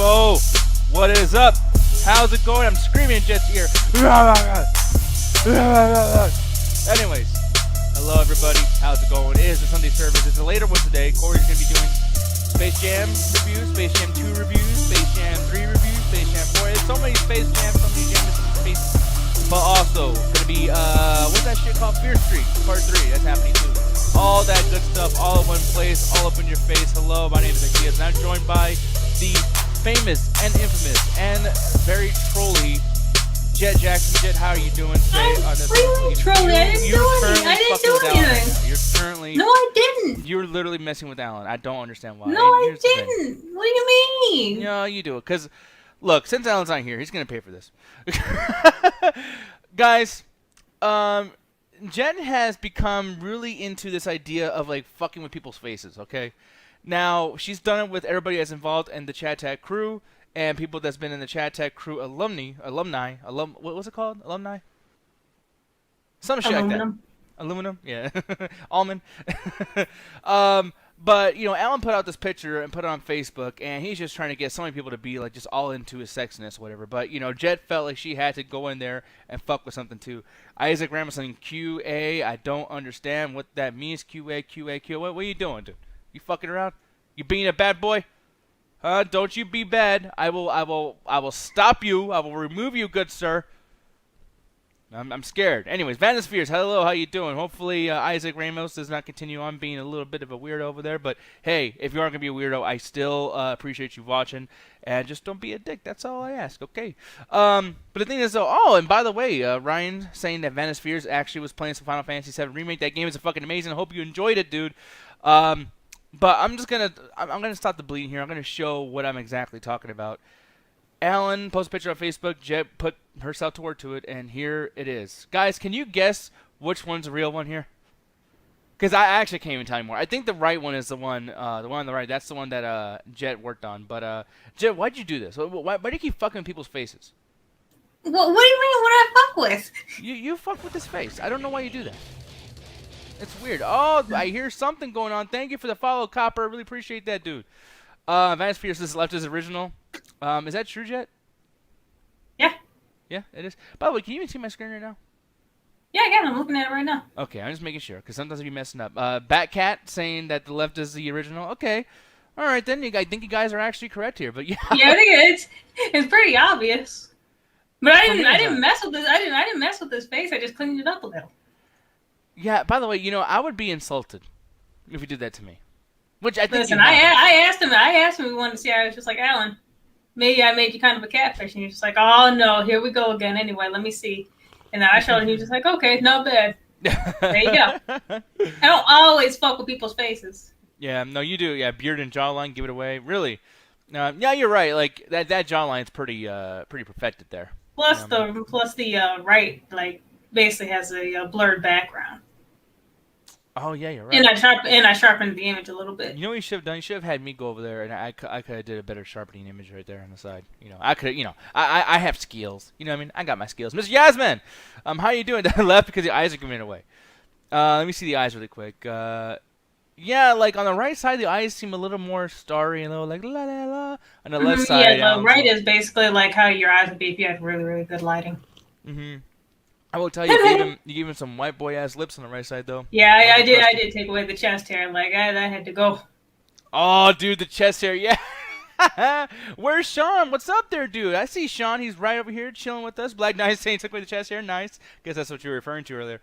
Yo, what is up? How's it going? I'm screaming in Jet's ear. Anyways, hello everybody. How's it going? It is the Sunday service. It's a later one today. Corey's going to be doing Space Jam reviews, Space Jam 2 reviews, Space Jam 3 reviews, Space Jam 4. There's so many Space Jams, so many Jams, so many Space. But also, going to be, what's that shit called? Fear Street, Part 3. That's happening too. All that good stuff, all in one place, all up in your face. Hello, my name is Zacchaeus, and I'm joined by the famous and infamous and very trolly Jet Jackson. Jet, how are you doing today? I'm really trolling. I didn't do anything. You're currently... No, I didn't. You're literally messing with Alan. I don't understand why. No, I didn't. What do you mean? No, you do it. Because, look, since Alan's not here, he's going to pay for this. Guys, Jen has become really into this idea of, like, fucking with people's faces, okay? Now, she's done it with everybody that's involved in the Chat Tag crew and people that's been in the Chat Tag crew alumni, what was it called? Alumni? Some shit like that. Aluminum? Yeah. Almond. But, you know, Alan put out this picture and put it on Facebook, and he's just trying to get so many people to be, like, just all into his sexiness or whatever. But, you know, Jet felt like she had to go in there and fuck with something, too. Isaac Ram was saying QA. I don't understand what that means. QA. What are you doing, dude? You fucking around? You being a bad boy? Huh? Don't you be bad. I will stop you. I will remove you, good sir. I'm scared. Anyways, Vanispheres, hello, how you doing? Hopefully Isaac Ramos does not continue on being a little bit of a weirdo over there. But, hey, if you aren't going to be a weirdo, I still appreciate you watching. And just don't be a dick. That's all I ask, okay? But the thing is, though, oh, and by the way, Ryan saying that Vanispheres actually was playing some Final Fantasy VII Remake. That game is fucking amazing. I hope you enjoyed it, dude. But I'm gonna stop the bleeding here. I'm gonna show what I'm exactly talking about. Alan posted a picture on Facebook. Jet put herself to work to it, and here it is. Guys, can you guess which one's the real one here? Because I actually can't even tell you more. I think the right one is the one on the right. That's the one that Jet worked on. But Jet, why'd you do this? Why do you keep fucking people's faces? Well, what do you mean? What do I fuck with? You fuck with his face. I don't know why you do that. It's weird. Oh, I hear something going on. Thank you for the follow, Copper. I really appreciate that, dude. Vanispheres says left is original. Is that true, Jet? Yeah. Yeah, it is. By the way, can you even see my screen right now? Yeah, I got it. I'm looking at it right now. Okay, I'm just making sure, because sometimes you're messing up. Batcat saying that the left is the original. Okay. All right, then. I think you guys are actually correct here, but yeah. Yeah, I think it's pretty obvious. But I didn't mess with this. I didn't mess with this face. I just cleaned it up a little. Yeah, by the way, you know, I would be insulted if you did that to me. Which I think. Listen, I asked him if he wanted to see. I was just like, Alan, maybe I made you kind of a catfish, and you're just like, oh no, here we go again. Anyway, let me see. And then I showed him, and he was just like, okay, not bad. There you go. I don't always fuck with people's faces. Yeah, no, you do. Yeah, beard and jawline, give it away. Really? Yeah, you're right. Like that jawline's pretty perfected there. Plus the right, like, basically has a blurred background. Oh yeah, you're right. And I sharpened the image a little bit. You know what you should have done? You should have had me go over there, and I could have did a better sharpening image right there on the side. You know, I could. You know, I have skills. You know what I mean? I got my skills. Mr. Yasmin, how you doing? I left because the eyes are giving it away. Let me see the eyes really quick. Yeah, like on the right side, the eyes seem a little more starry and a little like la la la. On the left side, yeah, the right is basically like how your eyes would be if you had really, really good lighting. Mhm. I will tell you, you gave him some white boy ass lips on the right side though. Yeah, I did take away the chest hair. Like I had to go. Oh, dude, the chest hair, yeah. Where's Sean? What's up there, dude? I see Sean. He's right over here chilling with us. Black Knight saying took away the chest hair. Nice. Guess that's what you were referring to earlier.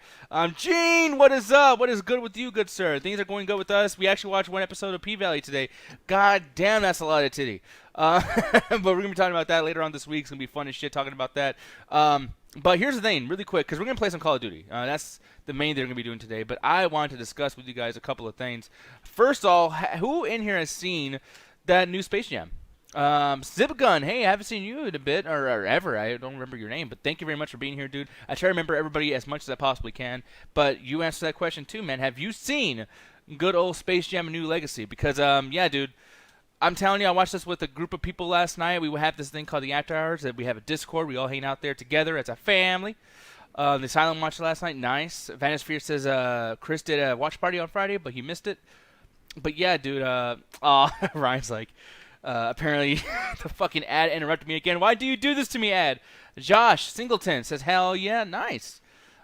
Gene, what is up? What is good with you, good sir? Things are going good with us. We actually watched one episode of P-Valley today. God damn, that's a lot of titty. But we're going to be talking about that later on this week. It's going to be fun as shit talking about that. But here's the thing, really quick, because we're going to play some Call of Duty. That's the main thing we're going to be doing today. But I wanted to discuss with you guys a couple of things. First of all, who in here has seen that new Space Jam? Zipgun, hey, I haven't seen you in a bit, or ever. I don't remember your name, but thank you very much for being here, dude. I try to remember everybody as much as I possibly can. But you answer that question too, man. Have you seen good old Space Jam: A New Legacy? Because, yeah, dude. I'm telling you, I watched this with a group of people last night. We have this thing called the After Hours. That we have a Discord. We all hang out there together as a family. The silent watch last night, nice. Vanisphere says Chris did a watch party on Friday, but he missed it. But yeah, dude. Ryan's like, Apparently, the fucking ad interrupted me again. Why do you do this to me, ad? Josh Singleton says, hell yeah, nice.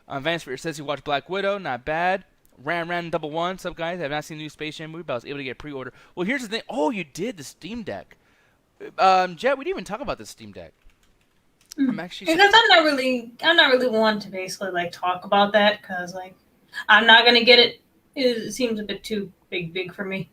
Vanspear says he watched Black Widow, not bad. Ran Double One, what's up, guys? I have not seen the new Space Jam movie, but I was able to get pre-order. Well, here's the thing. Oh, you did the Steam Deck. Jet, we didn't even talk about the Steam Deck. I'm actually because I'm not really one to basically like talk about that because like I'm not gonna get it. It seems a bit too big for me.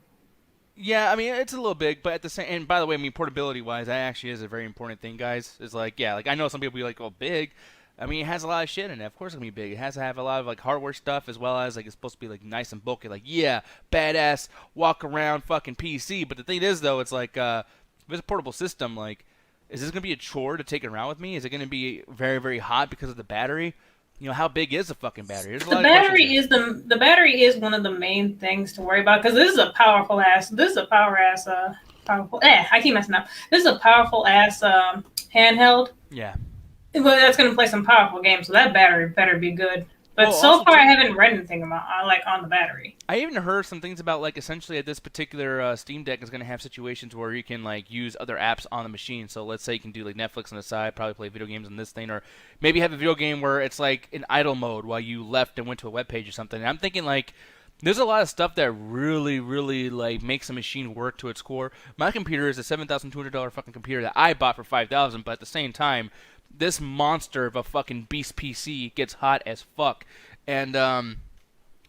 Yeah, I mean it's a little big, but at the same. And by the way, I mean portability wise, that actually is a very important thing, guys. It's like like I know some people be like, "Oh, big." I mean, it has a lot of shit in it. Of course, it's gonna be big. It has to have a lot of like hardware stuff as well as like it's supposed to be like nice and bulky. Like badass, walk around fucking PC. But the thing is though, it's like if it's a portable system, like is this gonna be a chore to take it around with me? Is it gonna be very very hot because of the battery? You know, how big is the fucking battery? The battery is one of the main things to worry about because this is a powerful ass. I keep messing up. This is a powerful ass handheld. Yeah. Well, that's gonna play some powerful games, so that battery better be good. But so far, I haven't read anything about like on the battery. I even heard some things about like essentially this particular Steam Deck is going to have situations where you can like use other apps on the machine. So let's say you can do like Netflix on the side, probably play video games on this thing, or maybe have a video game where it's like in idle mode while you left and went to a web page or something. And I'm thinking like there's a lot of stuff that really like makes a machine work to its core. My computer is a $7,200 fucking computer that I bought for $5,000, but at the same time, this monster of a fucking beast PC gets hot as fuck. And,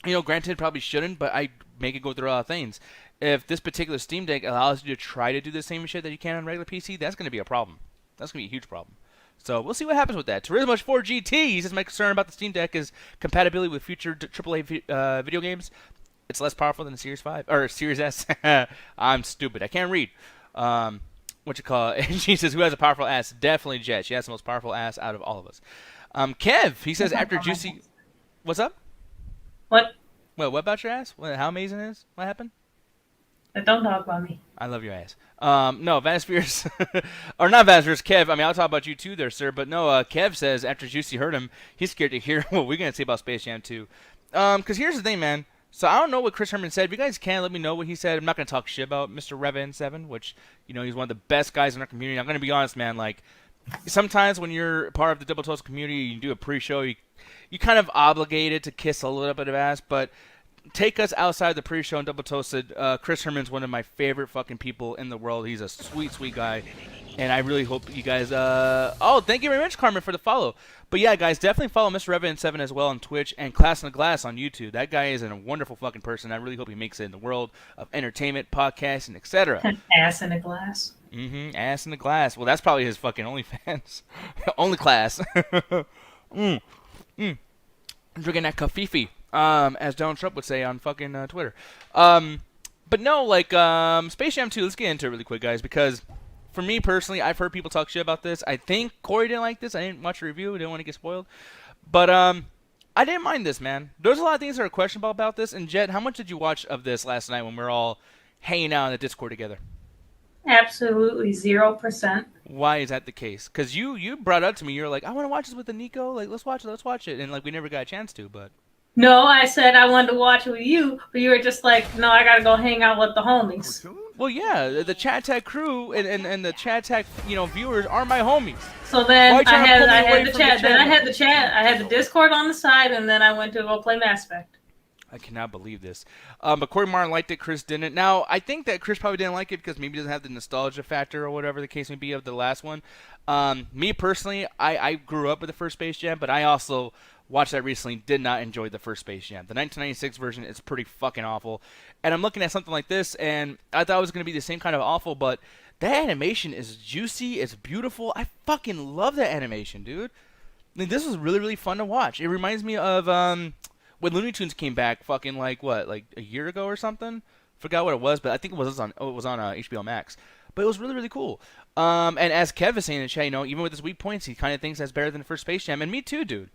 granted, probably shouldn't, but I make it go through a lot of things. If this particular Steam Deck allows you to try to do the same shit that you can on regular PC, that's going to be a problem. That's going to be a huge problem. So we'll see what happens with that. Turismo4GT, he says my concern about the Steam Deck is compatibility with future AAA video games. It's less powerful than the Series 5, or Series S. I'm stupid. I can't read. And she says, who has a powerful ass? Definitely Jet. She has the most powerful ass out of all of us. Kev, he says, after Juicy... What's up? What? Well, what about your ass? How amazing it is? What happened? Don't talk about me. I love your ass. No, Vanaspheres... or not Vanaspheres, Kev. I mean, I'll talk about you too there, sir. But no, Kev says, after Juicy heard him, he's scared to hear what we're going to say about Space Jam 2. Because here's the thing, man. So I don't know what Chris Herman said. If you guys can, let me know what he said. I'm not going to talk shit about Mr. Revan7, which, he's one of the best guys in our community. I'm going to be honest, man. Like, sometimes when you're part of the Double Toast community, you do a pre-show, you kind of obligated to kiss a little bit of ass, but take us outside the pre-show and Double Toasted. Chris Herman's one of my favorite fucking people in the world. He's a sweet, sweet guy. And I really hope you guys... thank you very much, Carmen, for the follow. But yeah, guys, definitely follow Mr. Revan7 as well on Twitch and Class in the Glass on YouTube. That guy is a wonderful fucking person. I really hope he makes it in the world of entertainment, podcasting, etc. Ass in a glass. Mm-hmm. Ass in the glass. Well, that's probably his fucking OnlyFans. Only class. I'm drinking that kafifi, as Donald Trump would say on fucking Twitter. But no, like, Space Jam 2, let's get into it really quick, guys, because... For me personally, I've heard people talk shit about this. I think Corey didn't like this. I didn't watch a review. I didn't want to get spoiled. But I didn't mind this, man. There's a lot of things that are questionable about this. And Jet, how much did you watch of this last night when we were all hanging out in the Discord together? Absolutely 0%. Why is that the case? Because you brought up to me, you were like, I want to watch this with the Nico. Like, let's watch it. And like, we never got a chance to, but... No, I said I wanted to watch it with you, but you were just like, no, I gotta go hang out with the homies. Well, yeah, the Chat Tag crew and the Chat Tag, viewers are my homies. So then I had the chat. Then I had the chat. I had the Discord on the side, and then I went to go play Mass Effect. I cannot believe this. But Corey Martin liked it. Chris didn't. Now, I think that Chris probably didn't like it because maybe he doesn't have the nostalgia factor or whatever the case may be of the last one. Me personally, I grew up with the first Space Jam, but I also watched that recently, did not enjoy the first Space Jam. The 1996 version is pretty fucking awful. And I'm looking at something like this, and I thought it was going to be the same kind of awful, but that animation is juicy, it's beautiful. I fucking love that animation, dude. I mean, this was really, really fun to watch. It reminds me of when Looney Tunes came back fucking like a year ago or something? Forgot what it was, but I think it was on HBO Max. But it was really, really cool. And as Kev is saying in the chat, even with his weak points, he kind of thinks that's better than the first Space Jam. And me too, dude.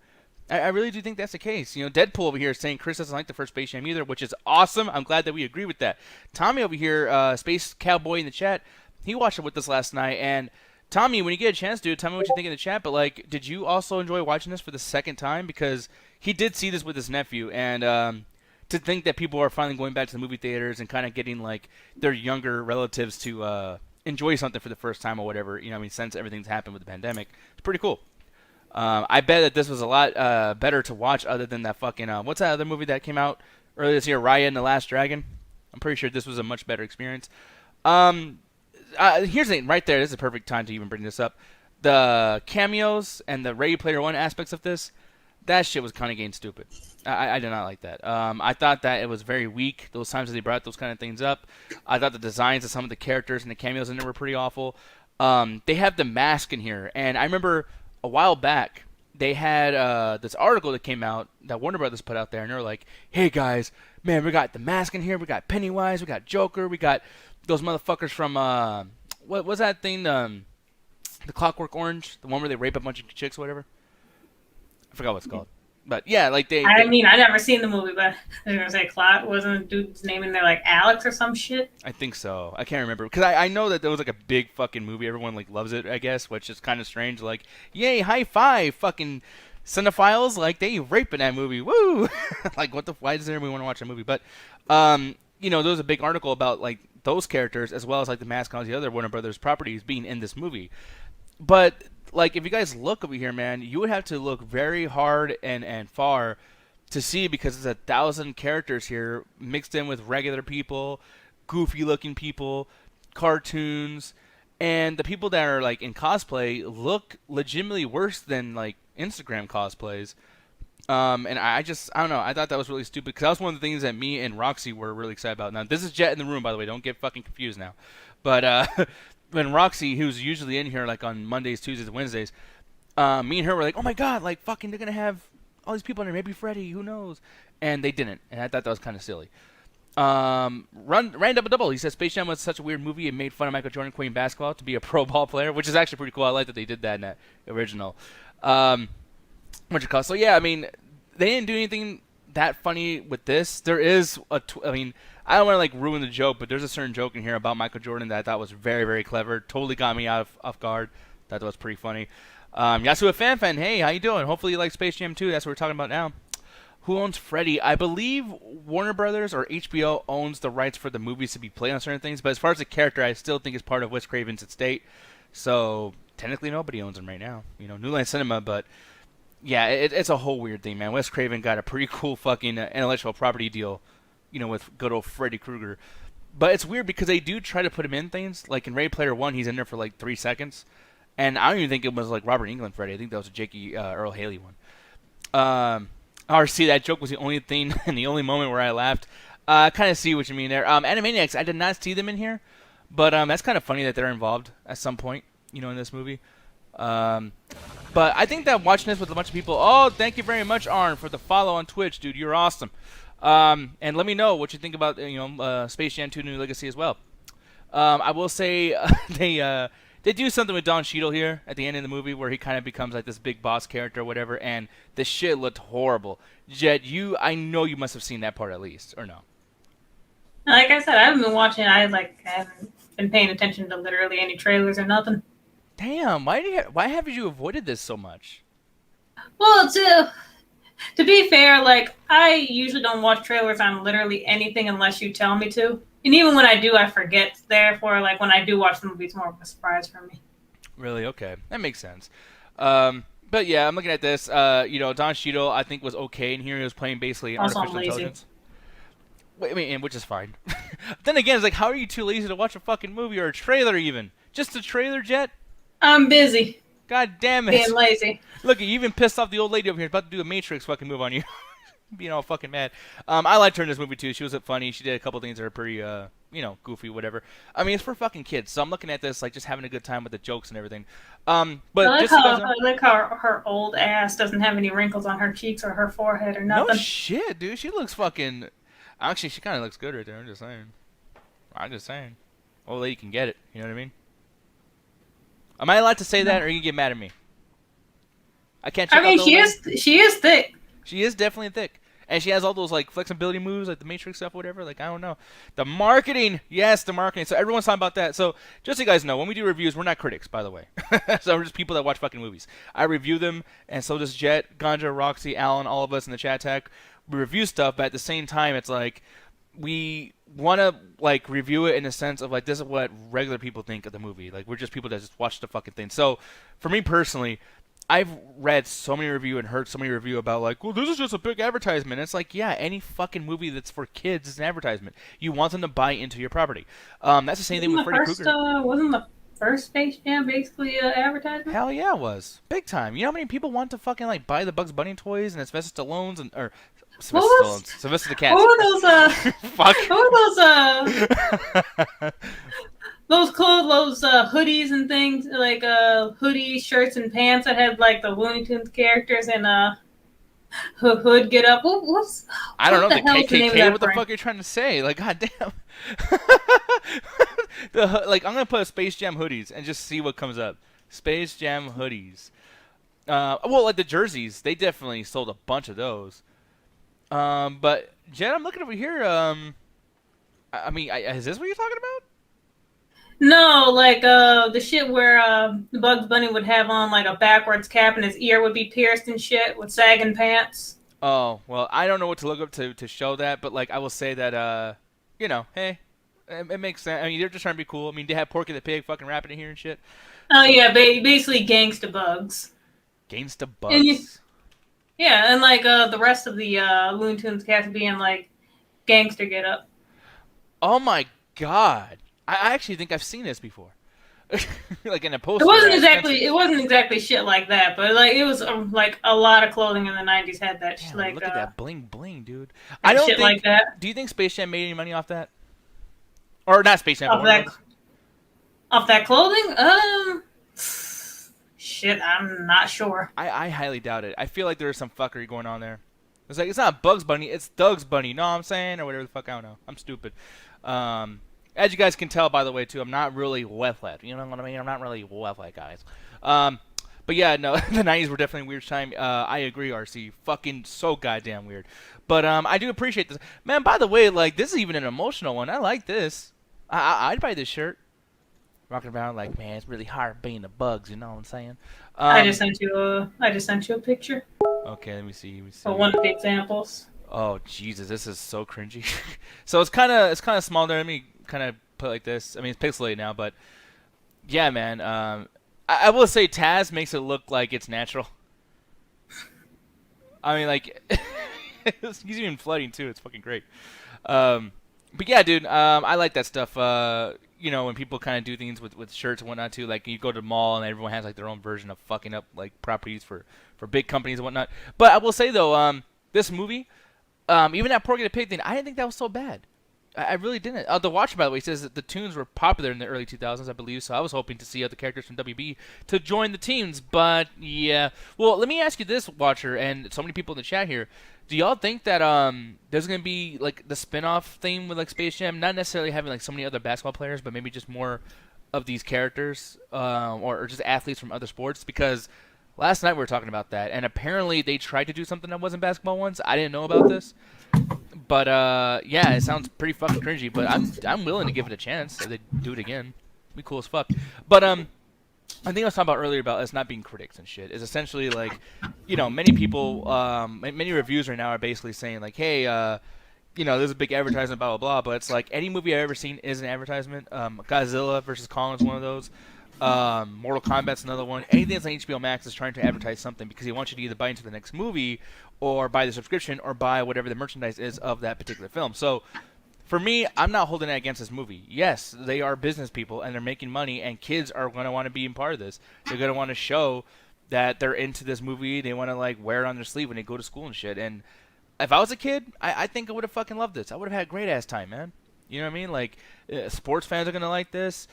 I really do think that's the case. Deadpool over here is saying Chris doesn't like the first Space Jam either, which is awesome. I'm glad that we agree with that. Tommy over here, Space Cowboy in the chat, he watched it with us last night. And Tommy, when you get a chance, dude, tell me what you think in the chat. But like, did you also enjoy watching this for the second time? Because he did see this with his nephew, and to think that people are finally going back to the movie theaters and kind of getting like their younger relatives to enjoy something for the first time or whatever. You know, I mean, since everything's happened with the pandemic, it's pretty cool. I bet that this was a lot better to watch other than that fucking what's that other movie that came out earlier this year, Raya and the Last Dragon. I'm pretty sure this was a much better experience. Here's the thing right there. This is a perfect time to even bring this up. The cameos and the Ready Player One aspects of this, that shit was kind of getting stupid. I did not like that. I thought that it was very weak, those times that they brought those kind of things up. I thought the designs of some of the characters and the cameos in there were pretty awful. They have the mask in here, and I remember a while back, they had this article that came out that Warner Brothers put out there, and they were like, hey guys, man, we got the mask in here, we got Pennywise, we got Joker, we got those motherfuckers from, what was that thing, the Clockwork Orange, the one where they rape a bunch of chicks or whatever? I forgot what it's called. But yeah, like I mean, I never seen the movie, but I was gonna say Clock wasn't a dude's name in there like Alex or some shit. I think so. I can't remember because I know that there was like a big fucking movie. Everyone like loves it, I guess, which is kind of strange. Like, yay, high five, fucking cinephiles! Like they rape in that movie. Woo! Like, what the? Why does everyone want to watch a movie? But you know, there was a big article about like those characters as well as like the mask on the other Warner Brothers properties being in this movie. But like, if you guys look over here, man, you would have to look very hard and far to see because there's 1,000 characters here mixed in with regular people, goofy-looking people, cartoons, and the people that are like in cosplay look legitimately worse than like Instagram cosplays. And I don't know. I thought that was really stupid because that was one of the things that me and Roxy were really excited about. Now, this is Jet in the room, by the way. Don't get fucking confused now. But when Roxy, who's usually in here like on Mondays, Tuesdays, and Wednesdays, me and her were like, oh my god, like fucking they're going to have all these people in there. Maybe Freddy, who knows? And they didn't. And I thought that was kind of silly. Ryan Double, he says Space Jam was such a weird movie. It made fun of Michael Jordan playing basketball to be a pro ball player, which is actually pretty cool. I like that they did that in that original. So yeah, I mean, they didn't do anything that funny with this. There is I mean, I don't want to like ruin the joke, but there's a certain joke in here about Michael Jordan that I thought was very, very clever. Totally got me off guard. Thought that was pretty funny. Yasuo Fan, hey, how you doing? Hopefully you like Space Jam 2. That's what we're talking about now. Who owns Freddy? I believe Warner Brothers or HBO owns the rights for the movies to be played on certain things. But as far as the character, I still think it's part of Wes Craven's estate. So technically nobody owns him right now. You know, New Line Cinema, but yeah, it's a whole weird thing, man. Wes Craven got a pretty cool fucking intellectual property deal, you know, with good old Freddy Krueger. But it's weird because they do try to put him in things. Like in Ready Player One, he's in there for like 3 seconds. And I don't even think it was like Robert Englund Freddy. I think that was a Jakey Earl Haley one. RC, that joke was the only thing and the only moment where I laughed. I kind of see what you mean there. Animaniacs, I did not see them in here. But that's kind of funny that they're involved at some point, you know, in this movie. But I think that watching this with a bunch of people, oh, thank you very much, Arn, for the follow on Twitch, dude. You're awesome. And let me know what you think about, Space Jam 2 New Legacy as well. I will say they do something with Don Cheadle here at the end of the movie where he kind of becomes like this big boss character or whatever, and the shit looked horrible. Jet, I know you must have seen that part at least, or no? Like I said, I haven't been watching. I haven't been paying attention to literally any trailers or nothing. Damn, why haven't you avoided this so much? Well, to be fair, like I usually don't watch trailers on literally anything unless you tell me to. And even when I do, I forget. Therefore, like when I do watch the movie, it's more of a surprise for me. Really? Okay, that makes sense. But yeah, I'm looking at this. Don Cheadle, I think, was okay in here. He was playing basically artificial intelligence. I mean, which is fine. Then again, it's like, how are you too lazy to watch a fucking movie or a trailer even? Just a trailer, Jet? I'm busy. God damn it. Being lazy. Look, you even pissed off the old lady over here about to do a Matrix fucking move on you. Being all fucking mad. I liked her in this movie too. She was funny. She did a couple things that are pretty, goofy, whatever. I mean, it's for fucking kids. So I'm looking at this like just having a good time with the jokes and everything. But I like how her old ass doesn't have any wrinkles on her cheeks or her forehead or nothing. No shit, dude. She looks fucking. Actually, she kind of looks good right there. I'm just saying. Old lady can get it. You know what I mean? Am I allowed to say that, or are you gonna get mad at me? I can't. I mean, she is thick. She is definitely thick. And she has all those like flexibility moves, like the Matrix stuff, or whatever. Like, I don't know. The marketing, yes, the marketing. So everyone's talking about that. So just so you guys know, when we do reviews, we're not critics, by the way. So we're just people that watch fucking movies. I review them, and so does Jet, Ganja, Roxy, Alan, all of us in the chat tag. We review stuff, but at the same time, it's like, we want to like review it in the sense of like this is what regular people think of the movie. Like we're just people that just watch the fucking thing. So for me personally, I've read so many review and heard so many review about like, well, this is just a big advertisement. It's like, yeah, any fucking movie that's for kids is an advertisement. You want them to buy into your property. That's the same thing with Freddy Krueger. Wasn't the first Space Jam basically an advertisement? Hell yeah, it was big time. You know how many people want to fucking like buy the Bugs Bunny toys and Sylvester Stallone's and or Sylvester the Cat. What were those? Fuck. What were those? Those clothes, those hoodies and things, like hoodies, shirts, and pants that had like the Looney Tunes characters and hood get up. I don't know the KKK. What the brand? fuck are you trying to say? Like, goddamn. Like, I'm gonna put Space Jam hoodies and just see what comes up. Space Jam hoodies. Well, like the jerseys, they definitely sold a bunch of those. But Jen, I'm looking over here. I mean, is this what you're talking about? No, like the shit where Bugs Bunny would have on like a backwards cap and his ear would be pierced and shit with sagging pants. Oh, well, I don't know what to look up to show that, but like I will say that you know, hey, it makes sense. I mean, they're just trying to be cool. I mean, they have Porky the Pig fucking rapping in here and shit. Oh yeah, basically gangsta bugs. Gangsta bugs. Yeah, and like the rest of the Looney Tunes cast being like gangster get up. Oh my god. I actually think I've seen this before, like in a poster. It wasn't exactly shit like that, but like it was like a lot of clothing in the '90s had that. Damn, like look at that bling bling, dude. I don't shit think. Like that. Do you think Space Jam made any money off that? Or not Space Jam? Off that clothing? Shit, I'm not sure. I highly doubt it. I feel like there's some fuckery going on there. It's like it's not Bugs Bunny, it's Doug's Bunny. Know what I'm saying, or whatever the fuck. I don't know. I'm stupid. As you guys can tell, by the way, too, I'm not really well-led. You know what I mean? I'm not really well-led, guys. But yeah, no, the 90s were definitely a weird time. I agree, RC. Fucking so goddamn weird. But I do appreciate this. Man, by the way, like, this is even an emotional one. I like this. I'd buy this shirt. Rocking around like, man, it's really hard being the Bugs, you know what I'm saying? I just sent you a picture. Okay, let me see. Of one of the examples. Oh, Jesus, this is so cringy. So it's kind of small there. Let me kind of put it like this. I mean, it's pixelated now, but yeah, man. I will say Taz makes it look like it's natural. I mean, like he's even flooding too. It's fucking great. But yeah, dude, I like that stuff. You know, when people kind of do things with shirts and whatnot too. Like you go to the mall and everyone has like their own version of fucking up like properties for big companies and whatnot. But I will say though, this movie, even that Porky the Pig thing, I didn't think that was so bad. I really didn't. The Watcher, by the way, says that the tunes were popular in the early 2000s, I believe, so I was hoping to see other characters from WB to join the teams, but yeah. Well, let me ask you this, Watcher, and so many people in the chat here. Do y'all think that there's going to be, like, the spin-off thing with, like, Space Jam? Not necessarily having, like, so many other basketball players, but maybe just more of these characters or just athletes from other sports? Because last night we were talking about that, and apparently they tried to do something that wasn't basketball once. I didn't know about this. But yeah, it sounds pretty fucking cringy. But I'm willing to give it a chance if they do it again. It'd be cool as fuck. But I think I was talking about earlier about us not being critics and shit. Is essentially like, you know, many people, many reviews right now are basically saying like, hey, you know, there's a big advertisement, blah blah blah. But it's like any movie I've ever seen is an advertisement. Godzilla versus Kong is one of those. Mortal Kombat's another one. Anything that's on HBO Max is trying to advertise something because he wants you to either buy into the next movie or buy the subscription or buy whatever the merchandise is of that particular film. So for me, I'm not holding it against this movie. Yes, they are business people and they're making money, and kids are going to want to be a part of this. They're going to want to show that they're into this movie. They want to like wear it on their sleeve when they go to school and shit. And if I was a kid, I think I would have fucking loved this. I would have had a great ass time, man. You know what I mean? Like sports fans are going to like this.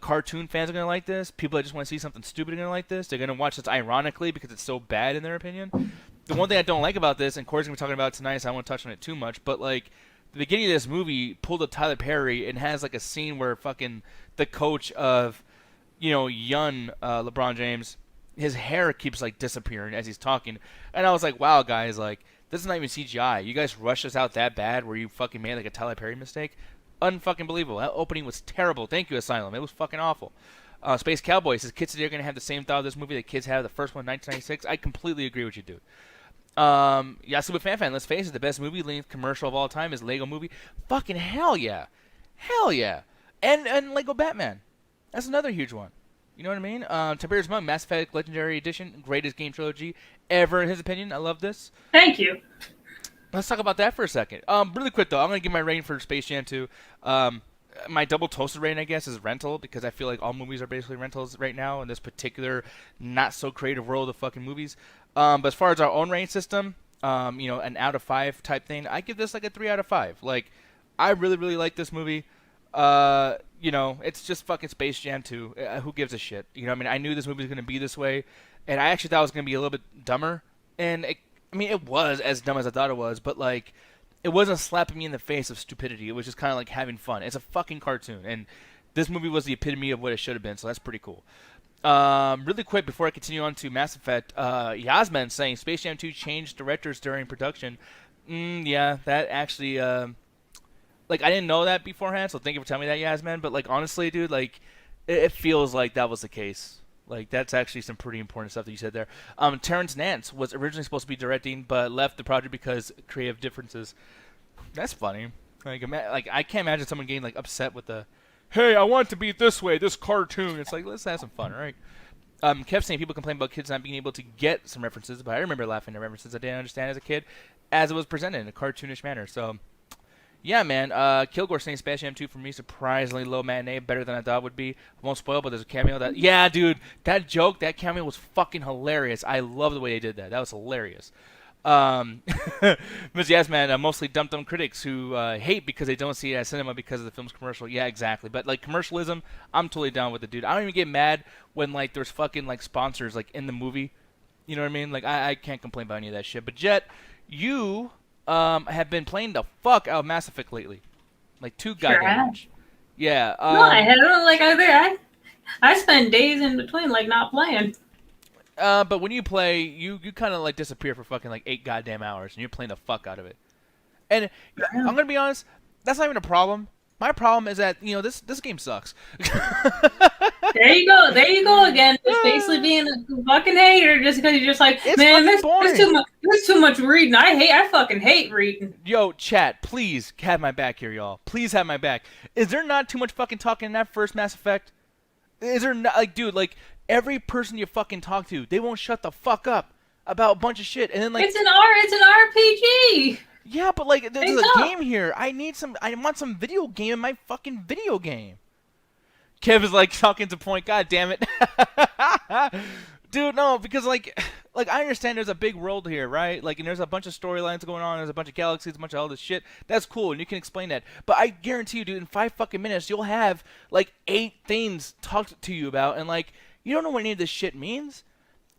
Cartoon fans are going to like this. People that just want to see something stupid are going to like this. They're going to watch this ironically because it's so bad in their opinion. The one thing I don't like about this, and Corey's going to be talking about it tonight, so I won't touch on it too much, but like the beginning of this movie pulled a Tyler Perry and has like a scene where fucking the coach of, you know, young LeBron James, his hair keeps like disappearing as he's talking. And I was like, wow, guys, like this is not even CGI. You guys rushed us out that bad where you fucking made like a Tyler Perry mistake? Unfucking believable. That opening was terrible. Thank you, Asylum. It was fucking awful. Space Cowboy says kids today are going to have the same thought of this movie that kids had the first one in 1996. I completely agree with you, dude. Yasuba Fan, let's face it, the best movie-length commercial of all time is Lego Movie. Fucking hell yeah. Hell yeah. And Lego Batman. That's another huge one. You know what I mean? Tiberius Monk, Mass Effect Legendary Edition, greatest game trilogy ever in his opinion. I love this. Thank you. Let's talk about that for a second. Really quick though, I'm gonna give my rating for Space Jam 2. My double toasted rating, I guess, is rental, because I feel like all movies are basically rentals right now in this particular not so creative world of fucking movies. But as far as our own rating system, an out of 5 type thing, I give this like a 3 out of 5. Like, I really, really like this movie. It's just fucking Space Jam 2. Who gives a shit? You know what I mean? I knew this movie was going to be this way, and I actually thought it was going to be a little bit dumber. And, it was as dumb as I thought it was, but, like, it wasn't slapping me in the face of stupidity. It was just kind of like having fun. It's a fucking cartoon, and this movie was the epitome of what it should have been, so that's pretty cool. Really quick before I continue on to Mass Effect, Yasmin saying Space Jam 2 changed directors during production. Yeah, that actually, I didn't know that beforehand, so thank you for telling me that, Yasmin. But, like, honestly, dude, like, it feels like that was the case. Like, that's actually some pretty important stuff that you said there. Terrence Nance was originally supposed to be directing, but left the project because creative differences. That's funny. Like, I can't imagine someone getting, like, upset with the, hey, I want it to be this way, this cartoon. It's like, let's have some fun, right? Kept saying people complain about kids not being able to get some references, but I remember laughing at references I didn't understand as a kid, as it was presented in a cartoonish manner. So, yeah, man. Kilgore saying Space Jam 2 for me, surprisingly low matinee, better than I thought it would be. I won't spoil, but there's a cameo that... Yeah, dude, that joke, that cameo was fucking hilarious. I love the way they did that. That was hilarious. Miss Yes Man, mostly dumb critics who hate because they don't see it as cinema because of the film's commercial. Yeah, exactly. But like commercialism, I'm totally down with it, dude. I don't even get mad when like there's fucking like sponsors like in the movie. You know what I mean? Like I can't complain about any of that shit. But Jet, you have been playing the fuck out of Mass Effect lately, like too goddamn much. Yeah. No, I haven't. Like I spend days in between like not playing. But when you play, you kind of like disappear for fucking like 8 goddamn hours, and you're playing the fuck out of it. And I'm gonna be honest, that's not even a problem. My problem is that this game sucks. There you go again. Just basically being a fucking hater just because you're just like, man, there's too much reading. I fucking hate reading. Yo, chat, please have my back here, y'all. Please have my back. Is there not too much fucking talking in that first Mass Effect? Is there not, like, dude, like, every person you fucking talk to, they won't shut the fuck up about a bunch of shit, and then like it's an RPG. Yeah, but like there's a game here. I want some video game in my fucking video game. Kev is like talking to point. God damn it, dude. No, because like I understand there's a big world here, right? Like, and there's a bunch of storylines going on. There's a bunch of galaxies, a bunch of all this shit. That's cool, and you can explain that. But I guarantee you, dude, in 5 fucking minutes, you'll have like 8 things talked to you about, and like. You don't know what any of this shit means,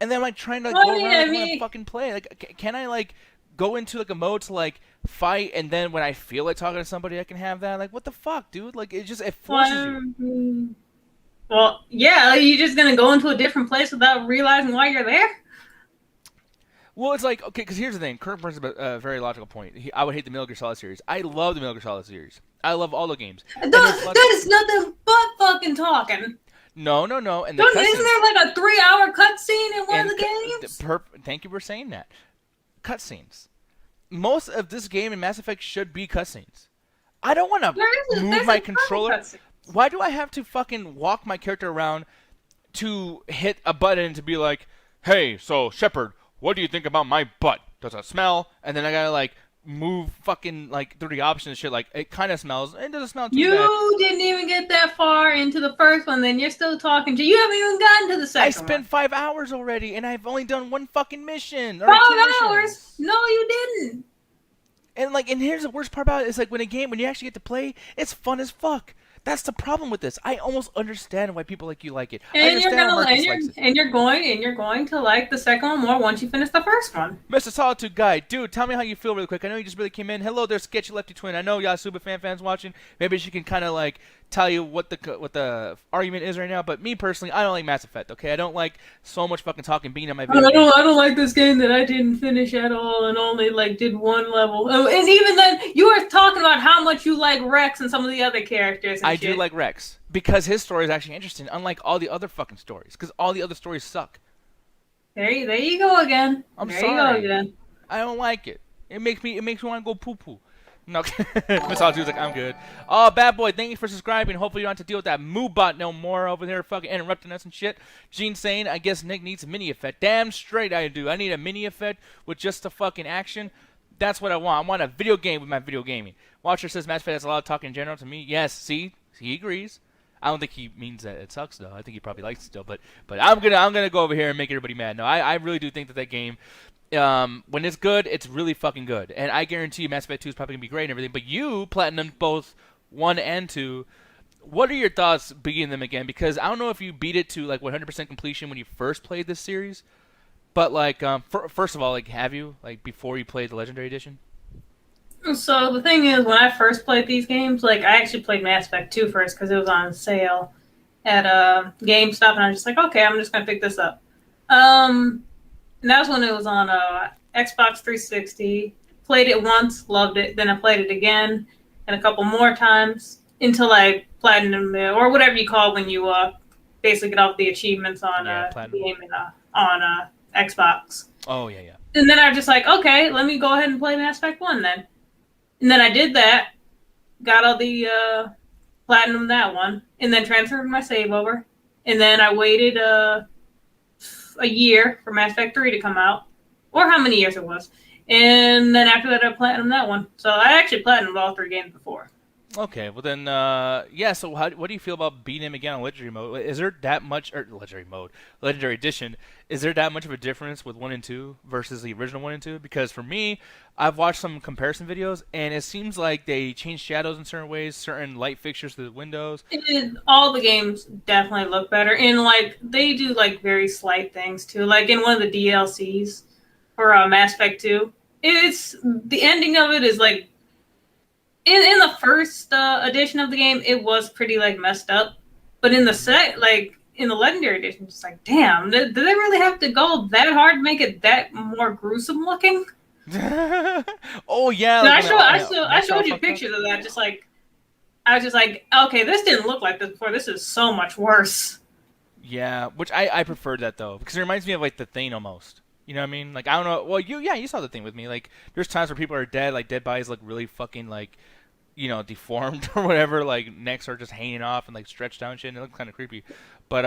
and then I'm like trying to go around and fucking play. Like, can I like go into like a mode to like fight, and then when I feel like talking to somebody, I can have that? Like, what the fuck, dude? Like, it forces you. Well, yeah, you're just gonna go into a different place without realizing why you're there. Well, it's like, okay, because here's the thing. Kirk brings up a very logical point. I would hate the Metal Gear Solid series. I love the Metal Gear Solid series. I love all the games. That is nothing but fucking talking. No. And isn't there like a 3-hour cutscene in one of the games? Thank you for saying that. Cutscenes. Most of this game in Mass Effect should be cutscenes. I don't want to move my controller. Why do I have to fucking walk my character around to hit a button to be like, hey, so Shepard, what do you think about my butt? Does it smell? And then I gotta like move fucking like through the options and shit. Like, it kind of smells. It doesn't smell too bad. You didn't even get that far into the first one, then you're still talking to. You haven't even gotten to the second one. I spent 5 hours already, and I've only done 1 fucking mission. 5 hours? No, you didn't. And here's the worst part about it is like when you actually get to play, it's fun as fuck. That's the problem with this. I almost understand why people like you like it. And you're going to like the second one more once you finish the first one. Mr. Solitude Guy, dude, tell me how you feel really quick. I know you just really came in. Hello there, Sketchy Lefty Twin. I know Yasuba fans watching. Maybe she can kind of like tell you what the argument is right now. But me personally, I don't like Mass Effect. Okay, I don't like so much fucking talking being on my video. I don't like this game that I didn't finish at all and only like did 1 level. And even then, you were talking about how much you like Rex and some of the other characters. I do like Rex because his story is actually interesting, unlike all the other fucking stories. Because all the other stories suck. There you go again. I'm sorry. You go again. I don't like it. It makes me want to go poo poo. No, Miss All was like, I'm good. Oh, bad boy, thank you for subscribing. Hopefully you don't have to deal with that Moobot no more over there fucking interrupting us and shit. Gene saying, I guess Nick needs a mini effect. Damn straight I do. I need a mini effect with just the fucking action. That's what I want. I want a video game with my video gaming. Watcher says Mass Effect has a lot of talk in general to me. Yes, see? He agrees. I don't think he means that it sucks though. I think he probably likes it still, but I'm gonna go over here and make everybody mad. No, I really do think that game, when it's good, it's really fucking good. And I guarantee you Mass Effect 2 is probably going to be great and everything. But you platinumed both 1 and 2. What are your thoughts beating them again? Because I don't know if you beat it to like 100% completion when you first played this series. But like, first of all, like, have you, like, before you played the Legendary Edition? So the thing is, when I first played these games, like, I actually played Mass Effect 2 first because it was on sale at GameStop. And I was just like, okay, I'm just going to pick this up. And that was when it was on Xbox 360. Played it once, loved it. Then I played it again and a couple more times until I platinum or whatever you call it when you basically get all the achievements on the game on Xbox. Oh, yeah, yeah. And then I'm just like, okay, let me go ahead and play Mass Effect 1 then. And then I did that, got all the platinum that one, and then transferred my save over. And then I waited a year for Mass Effect 3 to come out, or how many years it was. And then after that, I platinumed that one. So I actually platinumed all 3 games before. Okay, well then, yeah. So what do you feel about beating him again on Legendary Mode? Is there that much, or Legendary Edition? Is there that much of a difference with 1 and 2 versus the original 1 and 2? Because for me, I've watched some comparison videos, and it seems like they changed shadows in certain ways, certain light fixtures to the windows. All the games definitely look better, and like they do like very slight things too. Like in one of the DLCs for Mass Effect 2, it's the ending of it is like. In the first edition of the game, it was pretty like messed up, but in the in the Legendary Edition, it's like, damn, did they really have to go that hard to make it that more gruesome looking? Oh yeah, no, I showed you pictures of that. Just like I was just like, okay, this didn't look like this before. This is so much worse. Yeah, which I preferred that though because it reminds me of like the Thing almost. You know what I mean? Like I don't know. Well, you saw the Thing with me. Like there's times where people are dead, like dead bodies look really fucking like, deformed or whatever. Like necks are just hanging off and like stretched out and shit. And it looks kind of creepy. But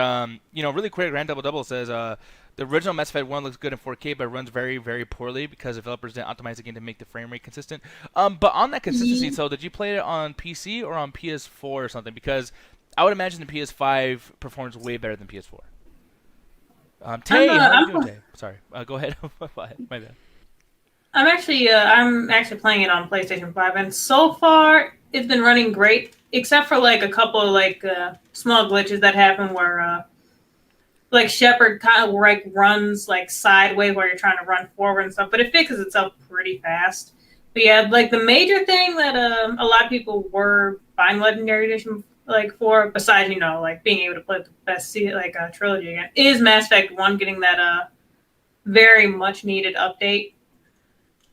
really quick, Grand Double Double says the original Mass Effect 1 looks good in 4K, but runs very, very poorly because developers didn't optimize the game to make the frame rate consistent. But on that consistency, so did you play it on PC or on PS4 or something? Because I would imagine the PS5 performs way better than PS4. Tay, how you doing, Tay? Sorry, go ahead. My bad. I'm actually playing it on PlayStation 5, and so far it's been running great, except for like a couple of like small glitches that happen where like Shepard kind of like runs like sideways while you're trying to run forward and stuff, but it fixes itself pretty fast. But yeah, like the major thing that a lot of people were buying Legendary Edition like for, besides like being able to play the best trilogy again, is Mass Effect 1 getting that very much needed update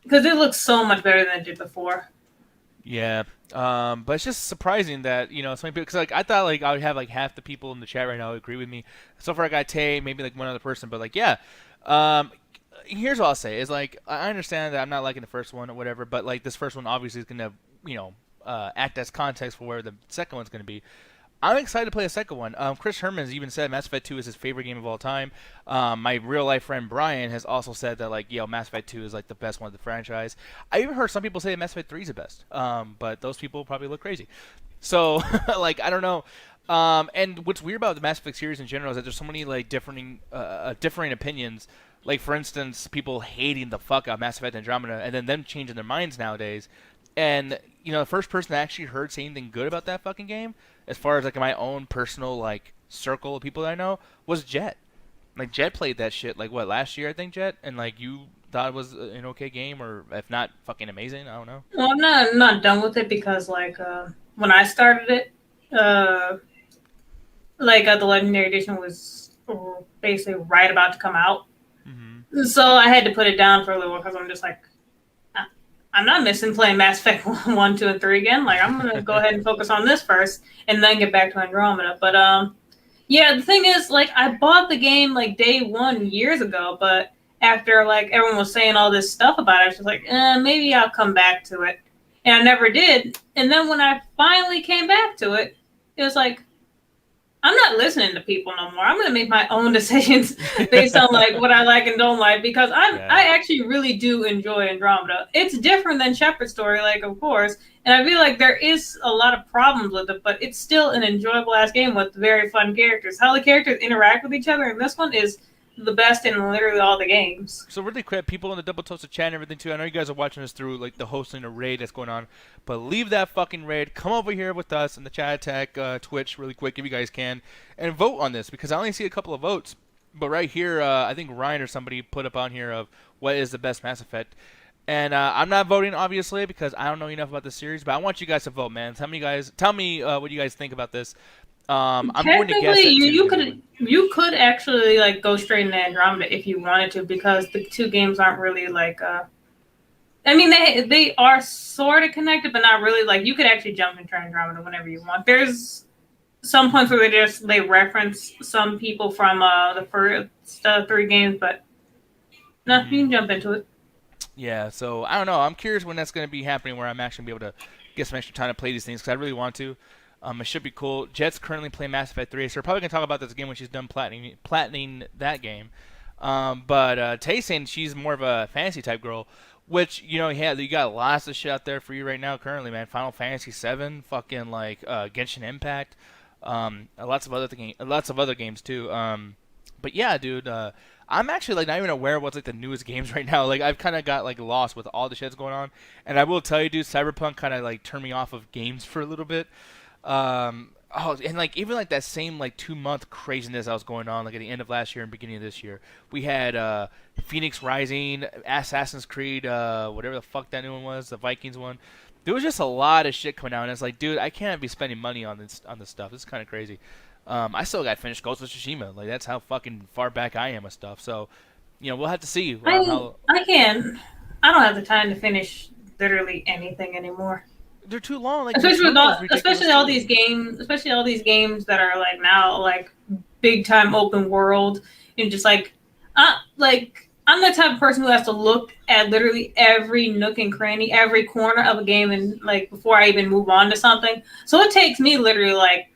because it looks so much better than it did before. Yeah, but it's just surprising that so many people, because like I thought like I would have like half the people in the chat right now agree with me. So far I got Tay, maybe like one other person, but like yeah. Here's what I'll say is like I understand that I'm not liking the first one or whatever, but like this first one obviously is gonna act as context for where the second one's gonna be. I'm excited to play the second one. Chris Herman has even said Mass Effect 2 is his favorite game of all time. My real life friend Brian has also said that like Mass Effect 2 is like the best one of the franchise. I even heard some people say that Mass Effect 3 is the best. But those people probably look crazy. So like I don't know. And what's weird about the Mass Effect series in general is that there's so many like differing opinions. Like for instance, people hating the fuck out of Mass Effect Andromeda, and then them changing their minds nowadays. And the first person I actually heard say anything good about that fucking game, as far as like my own personal like circle of people that I know, was Jet. Like Jet played that shit like last year I think, Jet, and like you thought it was an okay game, or if not fucking amazing. I don't know. Well, I'm not done with it because like when I started it, the Legendary Edition was basically right about to come out. Mm-hmm. So I had to put it down for a little while because I'm just like, I'm not missing playing Mass Effect 1, 2, and 3 again. Like, I'm going to go ahead and focus on this first and then get back to Andromeda. But, yeah, the thing is, like, I bought the game, like, day one years ago, but after like everyone was saying all this stuff about it. I was just like, maybe I'll come back to it. And I never did. And then when I finally came back to it, it was like, I'm not listening to people no more. I'm going to make my own decisions based on like what I like and don't like, because I actually really do enjoy Andromeda. It's different than Shepherd's Story, like, of course, and I feel like there is a lot of problems with it, but it's still an enjoyable ass game with very fun characters. How the characters interact with each other in this one is the best in literally all the games. So really quick, people in the Double Toasted chat and everything too. I know you guys are watching us through like the hosting a raid that's going on, but leave that fucking raid. Come over here with us in the chat attack Twitch really quick if you guys can, and vote on this because I only see a couple of votes. But right here, I think Ryan or somebody put up on here of what is the best Mass Effect. And I'm not voting, obviously, because I don't know enough about the series. But I want you guys to vote, man. Tell me what you guys think about this. I'm going to guess that you could actually like go straight into Andromeda if you wanted to, because the two games aren't really like. I mean, they are sort of connected, but not really. Like you could actually jump into Andromeda whenever you want. There's some points where they reference some people from the first 3 games, but no, you can jump into it. Yeah, so I don't know. I'm curious when that's going to be happening, where I'm actually going to be able to get some extra time to play these things because I really want to. It should be cool. Jet's currently playing Mass Effect 3, so we're probably going to talk about this game when she's done platining that game. But Tay's saying she's more of a fantasy type girl, which, you know, you got lots of shit out there for you right now currently, man. Final Fantasy 7, fucking like Genshin Impact, lots of other games too. But yeah, dude, I'm actually like not even aware of what's like the newest games right now. Like I've kind of got like lost with all the shit that's going on, and I will tell you, dude, Cyberpunk kind of like turned me off of games for a little bit. And like even like that same like 2-month craziness that was going on like at the end of last year and beginning of this year, we had Phoenix Rising, Assassin's Creed, whatever the fuck that new one was, the Vikings one. There was just a lot of shit coming out, and it's like, dude, I can't be spending money on this stuff. It's kind of crazy. I still got to finish Ghost of Tsushima. Like that's how fucking far back I am with stuff. So, you know, we'll have to see. I don't have the time to finish literally anything anymore. They're too long. Like especially all these games that are like now like big time open world and just like I'm the type of person who has to look at literally every nook and cranny, every corner of a game, and like before I even move on to something. So it takes me literally like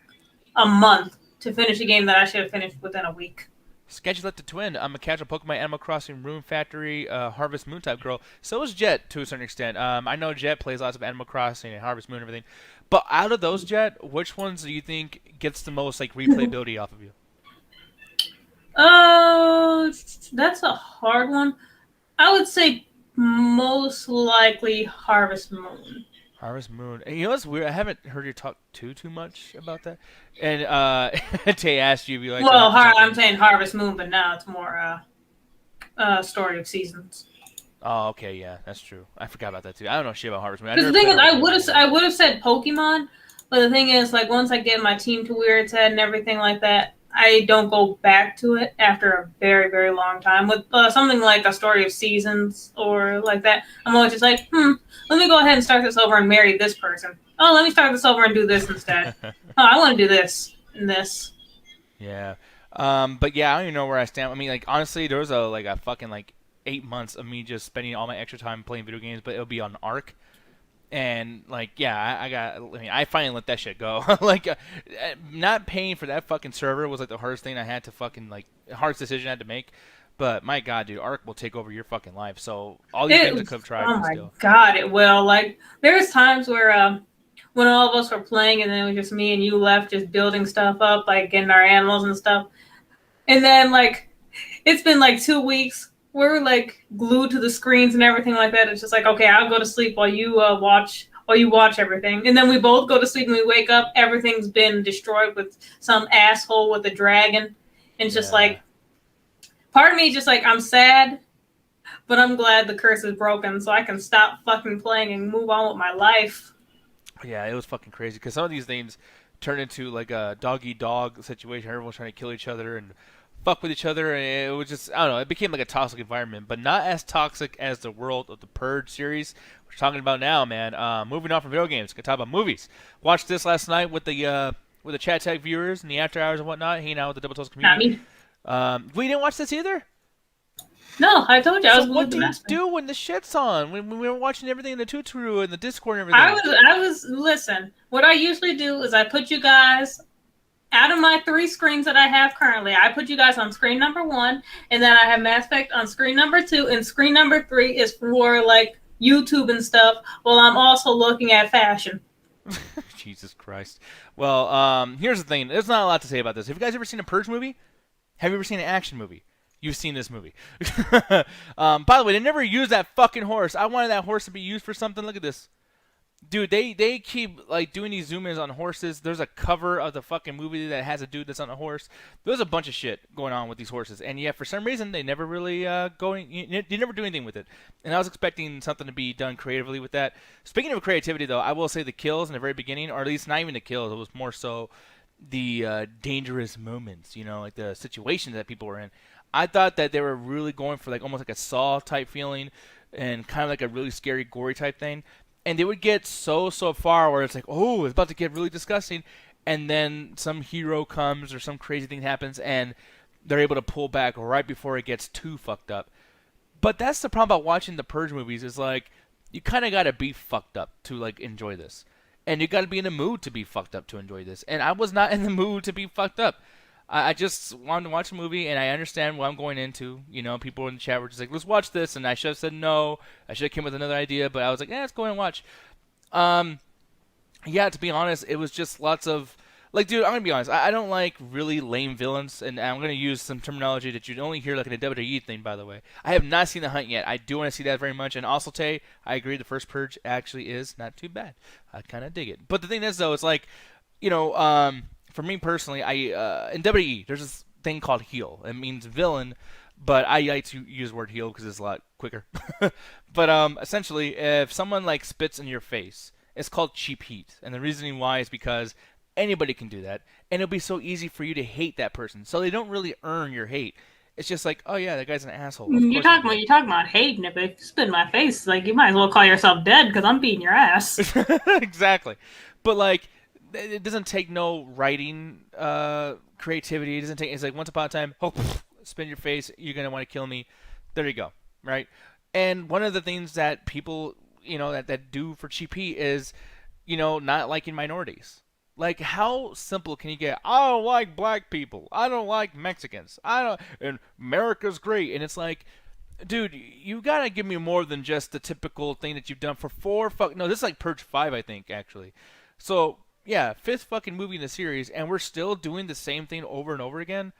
a month to finish a game that I should have finished within a week. Schedule it to twin. I'm a casual Pokemon, Animal Crossing, Rune Factory, Harvest Moon type girl. So is Jet to a certain extent. I know Jet plays lots of Animal Crossing and Harvest Moon and everything. But out of those, Jet, which ones do you think gets the most like replayability off of you? That's a hard one. I would say most likely Harvest Moon. Harvest Moon. And you know what's weird? I haven't heard you talk too much about that. And Tay asked you if you like. Well, I'm saying Harvest Moon, but now it's more Story of Seasons. Oh, okay, yeah, that's true. I forgot about that too. I don't know shit about Harvest Moon. Because the thing is, I would have said Pokemon, but the thing is, like once I get my team to where it's at and everything like that, I don't go back to it after a very, very long time. With something like A Story of Seasons or like that, I'm always just like, let me go ahead and start this over and marry this person. Oh, let me start this over and do this instead. Oh, I want to do this and this. Yeah. But yeah, I don't even know where I stand. I mean, like, honestly, there was a fucking, 8 months of me just spending all my extra time playing video games, but it'll be on Arc. And, I finally let that shit go. Not paying for that fucking server was, the hardest thing I had to fucking, hardest decision I had to make. But, my God, dude, Arc will take over your fucking life. So, all these games I could have tried. Oh, my God, it will. There's times where, when all of us were playing and then it was just me and you left just building stuff up, getting our animals and stuff. And then, it's been, 2 weeks. We're glued to the screens and everything like that. It's just okay, I'll go to sleep while you watch everything. And then we both go to sleep and we wake up, everything's been destroyed with some asshole with a dragon. And it's just part of me is just I'm sad, but I'm glad the curse is broken so I can stop fucking playing and move on with my life. Yeah, it was fucking crazy because some of these things turn into a dog-eat-dog situation. Everyone's trying to kill each other and fuck with each other, and it was just, I don't know, it became a toxic environment, but not as toxic as the world of the Purge series we're talking about now, man. Moving on from video games, gonna talk about movies. Watched this last night with the chat tag viewers and the after hours and whatnot, hanging out with the Double Toast community. Not me. We didn't watch this either? No, I told you I So was glued what to do you Mass Effect. do when the shit's on? When we were watching everything in the tutu and the Discord and I everything? was, I was. Listen, what I usually do is I put you guys out of my 3 screens that I have currently. I put you guys on screen number 1, and then I have Mass Effect on screen number 2, and screen number 3 is for like YouTube and stuff. While I'm also looking at fashion. Jesus Christ. Well, here's the thing. There's not a lot to say about this. Have you guys ever seen a Purge movie? Have you ever seen an action movie? You've seen this movie. By the way, they never used that fucking horse. I wanted that horse to be used for something. Look at this. Dude, they keep like doing these zoom ins on horses. There's a cover of the fucking movie that has a dude that's on a horse. There's a bunch of shit going on with these horses, and yet for some reason they never really you never do anything with it. And I was expecting something to be done creatively with that. Speaking of creativity, though, I will say the kills in the very beginning, or at least not even the kills, it was more so the dangerous moments. You know, like the situations that people were in. I thought that they were really going for like almost like a Saw type feeling, and kind of like a really scary, gory type thing. And they would get so far where it's like, oh, it's about to get really disgusting, and then some hero comes or some crazy thing happens, and they're able to pull back right before it gets too fucked up. But that's the problem about watching the Purge movies is like you kind of got to be fucked up to like enjoy this, and you got to be in the mood to be fucked up to enjoy this. And I was not in the mood to be fucked up. I just wanted to watch a movie, and I understand what I'm going into. You know, people in the chat were just like, let's watch this, and I should have said no. I should have came with another idea, but I was like, let's go and watch. Um, yeah, to be honest, it was just lots of... Like, dude, I'm going to be honest. I don't like really lame villains, and I'm going to use some terminology that you'd only hear like in a WWE thing, by the way. I have not seen The Hunt yet. I do want to see that very much. And also, Tay, I agree, the first Purge actually is not too bad. I kind of dig it. But the thing is, though, it's like, you know... for me personally, in WWE, there's this thing called heel. It means villain, but I like to use the word heel because it's a lot quicker. But essentially, if someone like spits in your face, it's called cheap heat, and the reasoning why is because anybody can do that, and it'll be so easy for you to hate that person. So they don't really earn your hate. It's just like, oh yeah, that guy's an asshole. Of You're course he's talking about hating it, but if you spit in my face, like you might as well call yourself dead because I'm beating your ass. exactly. But like, it doesn't take no writing creativity. It doesn't take. It's like once upon a time, oh, spin your face. You're gonna want to kill me. There you go. Right. And one of the things that people, you know, that do for cheap heat is, you know, not liking minorities. Like, how simple can you get? I don't like black people. I don't like Mexicans. I don't. And America's great. And it's like, dude, you gotta give me more than just the typical thing that you've done for no, this is like Purge 5, I think, actually. So yeah, 5th fucking movie in the series, and we're still doing the same thing over and over again.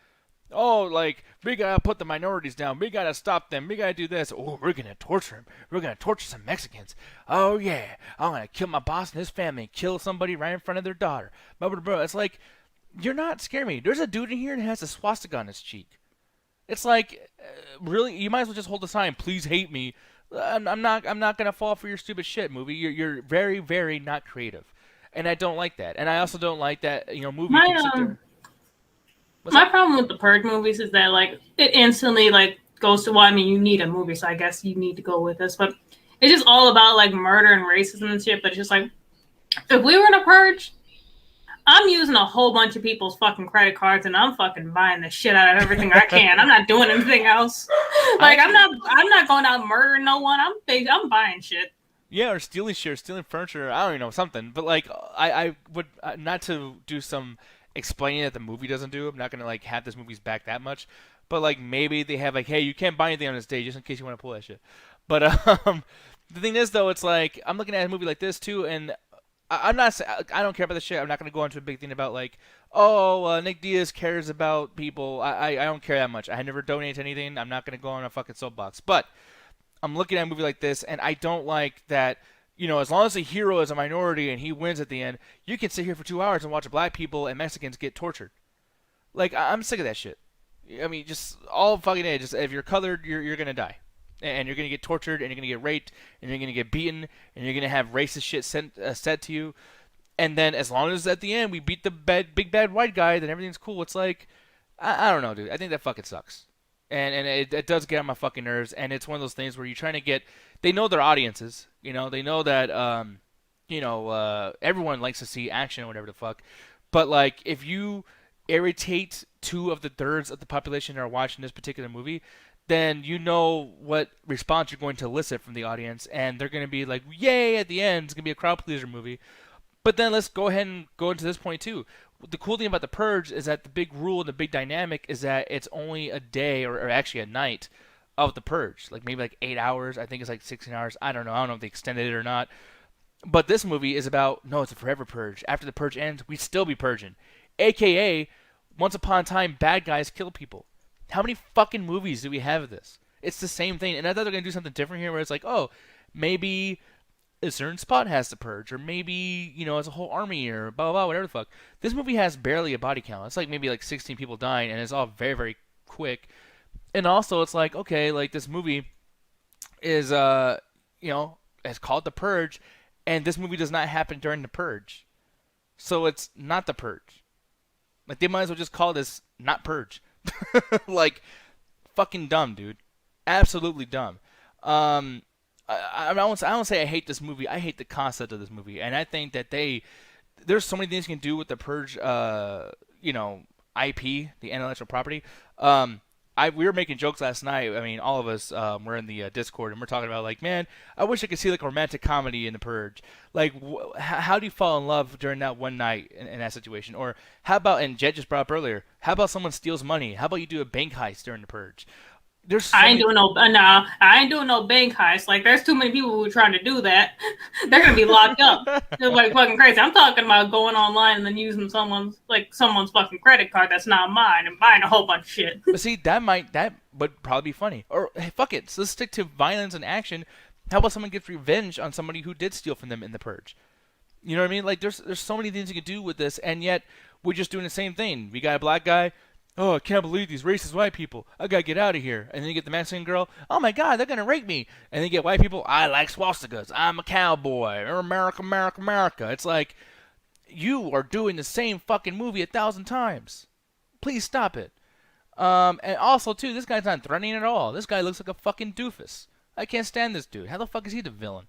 Oh, like, we gotta put the minorities down. We gotta stop them. We gotta do this. Oh, we're gonna torture them. We're gonna torture some Mexicans. Oh, yeah. I'm gonna kill my boss and his family. Kill somebody right in front of their daughter. Blah, blah, blah. It's like, you're not scaring me. There's a dude in here that has a swastika on his cheek. It's like, really? You might as well just hold the sign. Please hate me. I'm not gonna fall for your stupid shit, movie. You're very, very not creative. And I don't like that. And I also don't like that, you know, movie can sit there. My problem with the Purge movies is that like it instantly like goes to, well, I mean, you need a movie, so I guess you need to go with this, but it's just all about like murder and racism and shit. But it's just like, if we were in a Purge, I'm using a whole bunch of people's fucking credit cards and I'm fucking buying the shit out of everything I can. I'm not doing anything else. Like I'm not going out murdering no one. I'm buying shit. Yeah, or stealing shit, or stealing furniture. I don't even know, something. But like, I would not to do some explaining that the movie doesn't do. I'm not gonna like have this movie's back that much. But like maybe they have like, hey, you can't buy anything on this day just in case you want to pull that shit. But the thing is though, it's like I'm looking at a movie like this too, and I'm not. I don't care about the shit. I'm not gonna go into a big thing about like, oh, Nick Diaz cares about people. I don't care that much. I never donate anything. I'm not gonna go on a fucking soapbox. But I'm looking at a movie like this, and I don't like that. You know, as long as the hero is a minority and he wins at the end, you can sit here for 2 hours and watch black people and Mexicans get tortured. Like, I'm sick of that shit. I mean, just all fucking day. Just if you're colored, you're gonna die, and you're gonna get tortured, and you're gonna get raped, and you're gonna get beaten, and you're gonna have racist shit said to you. And then as long as at the end we beat the big bad white guy, then everything's cool. It's like, I don't know, dude. I think that fucking sucks. And it does get on my fucking nerves, and it's one of those things where you're trying to get. They know their audiences, you know. They know that, everyone likes to see action or whatever the fuck. But like, if you irritate 2 of the thirds of the population that are watching this particular movie, then you know what response you're going to elicit from the audience, and they're going to be like, "Yay!" At the end, it's going to be a crowd pleaser movie. But then let's go ahead and go into this point too. The cool thing about the Purge is that the big rule and the big dynamic is that it's only a day or actually a night of the Purge, like maybe like 8 hours. I think it's like 16 hours. I don't know. I don't know if they extended it or not. But this movie is about no, it's a forever purge. After the purge ends, we still be purging. AKA, once upon a time, bad guys kill people. How many fucking movies do we have of this? It's the same thing. And I thought they're going to do something different here where it's like, oh, maybe a certain spot has to purge, or maybe, it's a whole army, or blah, blah, blah, whatever the fuck. This movie has barely a body count. It's like maybe like 16 people dying, and it's all very, very quick. And also, it's like, okay, like this movie is, it's called The Purge, and this movie does not happen during the Purge. So it's not The Purge. Like, they might as well just call this not Purge. Like, fucking dumb, dude. Absolutely dumb. I don't say I hate this movie. I hate the concept of this movie, and I think that there's so many things you can do with the Purge, IP, the intellectual property. We were making jokes last night. I mean, all of us were in the Discord, and we're talking about like, man, I wish I could see like a romantic comedy in The Purge. Like, how do you fall in love during that one night in that situation? Or how about, and Jed just brought up earlier, how about someone steals money? How about you do a bank heist during The Purge? I ain't doing no bank heist. Like, there's too many people who are trying to do that. They're gonna be locked up. They're like fucking crazy. I'm talking about going online and then using someone's fucking credit card that's not mine and buying a whole bunch of shit. But see, that would probably be funny. Or hey, fuck it, so let's stick to violence and action. How about someone gets revenge on somebody who did steal from them in The Purge? You know what I mean? Like, there's so many things you could do with this, and yet we're just doing the same thing. We got a black guy. Oh, I can't believe these racist white people. I gotta get out of here. And then you get the Mexican girl. Oh my God, they're gonna rape me. And then you get white people. I like swastikas. I'm a cowboy. America, America, America. It's like, you are doing the same fucking movie 1,000 times. Please stop it. And also too, this guy's not threatening at all. This guy looks like a fucking doofus. I can't stand this dude. How the fuck is he the villain?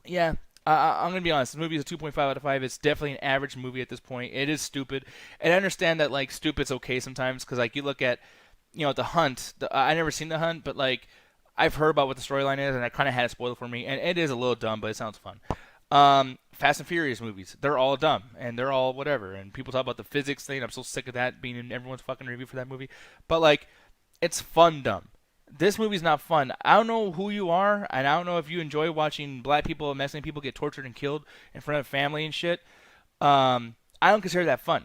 Yeah. I'm going to be honest. This movie is a 2.5 out of 5. It's definitely an average movie at this point. It is stupid. And I understand that, like, stupid's okay sometimes. Because, like, you look at, The Hunt. I never seen The Hunt. But, like, I've heard about what the storyline is. And I kind of had it spoiled for me. And it is a little dumb, but it sounds fun. Fast and Furious movies. They're all dumb. And they're all whatever. And people talk about the physics thing. I'm so sick of that being in everyone's fucking review for that movie. But, like, it's fun dumb. This movie's not fun. I don't know who you are, and I don't know if you enjoy watching black people and Mexican people get tortured and killed in front of family and shit. I don't consider that fun.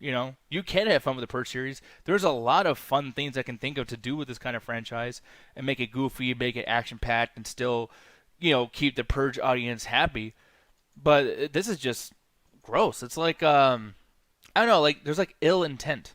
You can have fun with the Purge series. There's a lot of fun things I can think of to do with this kind of franchise and make it goofy, make it action-packed, and still, keep the Purge audience happy. But this is just gross. It's like, I don't know, like, there's like ill intent.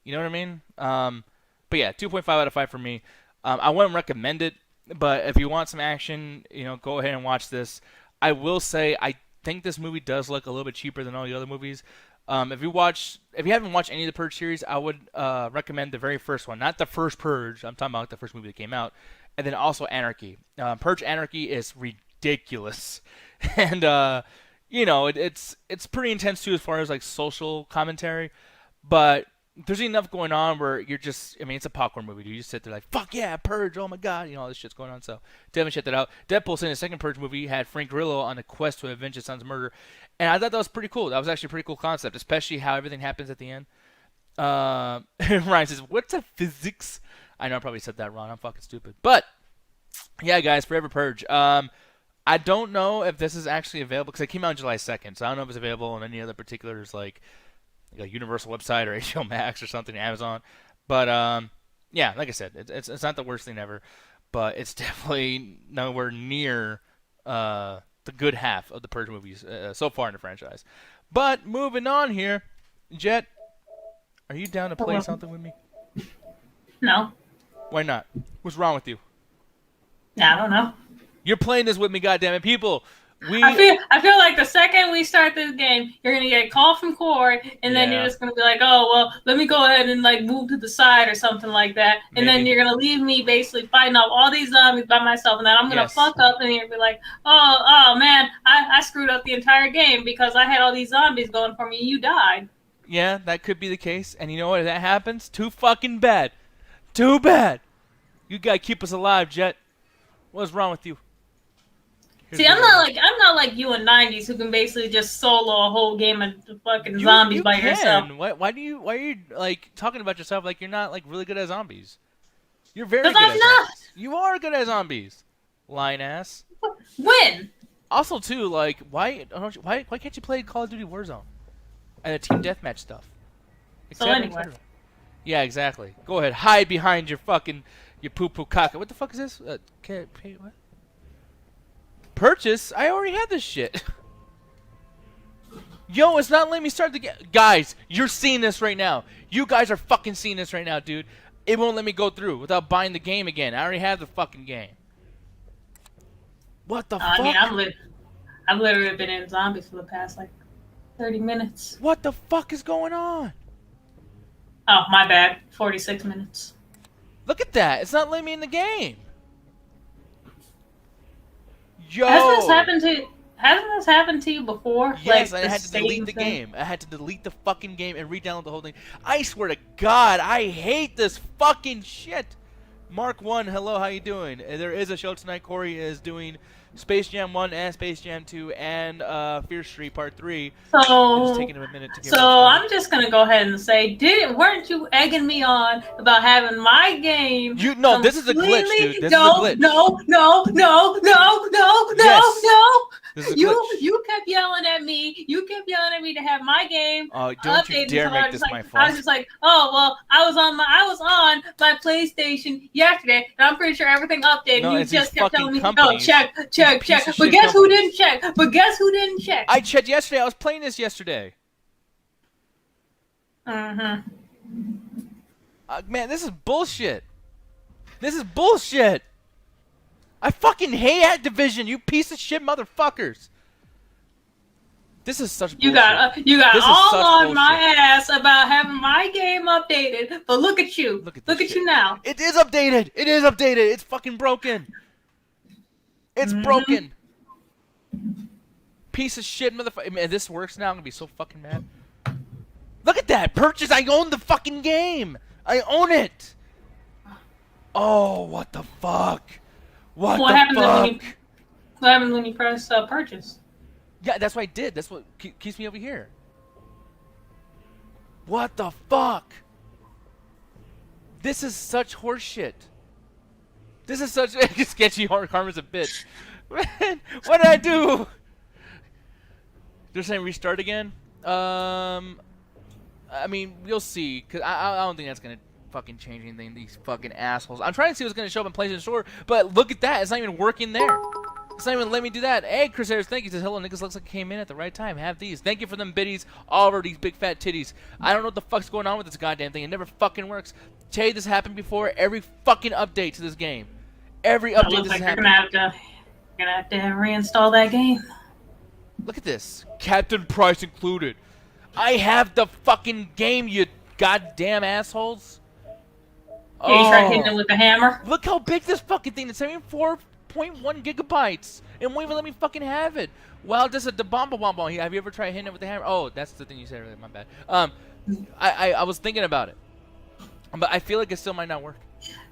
You know what I mean? But yeah, 2.5 out of 5 for me. I wouldn't recommend it, but if you want some action, go ahead and watch this. I will say I think this movie does look a little bit cheaper than all the other movies. If you haven't watched any of the Purge series, I would recommend the very first one, not the first Purge. I'm talking about the first movie that came out, and then also Anarchy. Purge Anarchy is ridiculous, and it's pretty intense too as far as like social commentary, but there's enough going on where you're just, it's a popcorn movie, dude. You just sit there like, fuck yeah, Purge, oh my God, all this shit's going on. So definitely check that out. Deadpool, in the second Purge movie, had Frank Grillo on a quest to avenge his son's murder, and I thought that was pretty cool. That was actually a pretty cool concept, especially how everything happens at the end. Ryan says, what's the physics? I know I probably said that wrong. I'm fucking stupid. But, yeah, guys, Forever Purge. I don't know if this is actually available, because it came out on July 2nd, so I don't know if it's available on any other particulars, like a Universal website or HBO Max or something, Amazon. But yeah, like I said, it's not the worst thing ever, but it's definitely nowhere near the good half of the Purge movies so far in the franchise. But moving on here, Jet, are you down to play something with me? No. Why not? What's wrong with you? I don't know. You're playing this with me, goddammit, people. I feel like the second we start this game, you're gonna get a call from Cord, and then you're just gonna be like, "Oh well, let me go ahead and like move to the side or something like that," and then you're gonna leave me basically fighting off all these zombies by myself, and then I'm gonna fuck up, and you're gonna be like, "Oh man, I screwed up the entire game because I had all these zombies going for me, and you died." Yeah, that could be the case, and you know what? If that happens, too fucking bad. Too bad. You gotta keep us alive, Jet. What's wrong with you? See, I'm not like you in '90s who can basically just solo a whole game of fucking zombies by yourself. Why are you like talking about yourself like you're not like really good at zombies? You're very good at I'm not. zombies. You are good at zombies. Lying ass. When? Also, too, like why can't you play Call of Duty Warzone and the team deathmatch stuff? So anyway. Yeah, exactly. Go ahead, hide behind your poo poo caca. What the fuck is this? Can't pay what? Purchase? I already had this shit. Yo, it's not letting me start the game. Guys, you're seeing this right now. You guys are fucking seeing this right now, dude. It won't let me go through without buying the game again. I already have the fucking game. What the fuck? I mean, I've literally been in zombies for the past, like, 30 minutes. What the fuck is going on? Oh, my bad. 46 minutes. Look at that. It's not letting me in the game. Yo. Hasn't this happened to you before? Yes, like, I had to delete the game. I had to delete the fucking game and re-download the whole thing. I swear to God, I hate this fucking shit. Mark 1, hello, how you doing? There is a show tonight. Corey is doing Space Jam 1 and Space Jam 2 and Fear Street Part 3. So, it's taking him a minute to get I'm just going to go ahead and say, weren't you egging me on about having my game? No, this is a glitch, dude. This is a glitch. No. You kept yelling at me. You kept yelling at me to have my game. Oh, don't you dare make this my fault. I was just like, oh well, I was on my PlayStation yesterday, and I'm pretty sure everything updated. No, you just kept telling me, companies. check. But guess who didn't check? I checked yesterday. I was playing this yesterday. Man, this is bullshit. I fucking hate Activision, you piece of shit motherfuckers. This is such bullshit. You got all on my ass about having my game updated, but look at you. Look at you now. It is updated. It's fucking broken. It's broken. Piece of shit motherfucker. Man, this works now. I'm gonna be so fucking mad. Look at that. Purchase. I own the fucking game. I own it. Oh, what the fuck? What happens when you press purchase? Yeah, that's what I did. That's what keeps me over here. What the fuck? This is such horseshit. This is such sketchy. Karma's a bitch. Man, what did I do? They're saying restart again. I mean, we'll see. Cause I don't think that's gonna fucking change anything. These fucking assholes. I'm trying to see what's gonna show up in PlayStation Store, but look at that. It's not even working there. It's not even letting me do that. Hey, Chris Harris, thank you. Says hello. Nicholas looks like he came in at the right time. Have these. Thank you for them biddies. All over these big fat titties. I don't know what the fuck's going on with this goddamn thing. It never fucking works. Tell you this happened before. Every fucking update to this game. Every update this has happened. You're gonna have to reinstall that game. Look at this. Captain Price included. I have the fucking game, you goddamn assholes. Yeah, you tried hitting it with the hammer. Look how big this fucking thing is. 74.1 gigabytes. It won't even let me fucking have it. Well, this is a bomba. Have you ever tried hitting it with the hammer? Oh, that's the thing you said earlier. My bad. I was thinking about it, but I feel like it still might not work.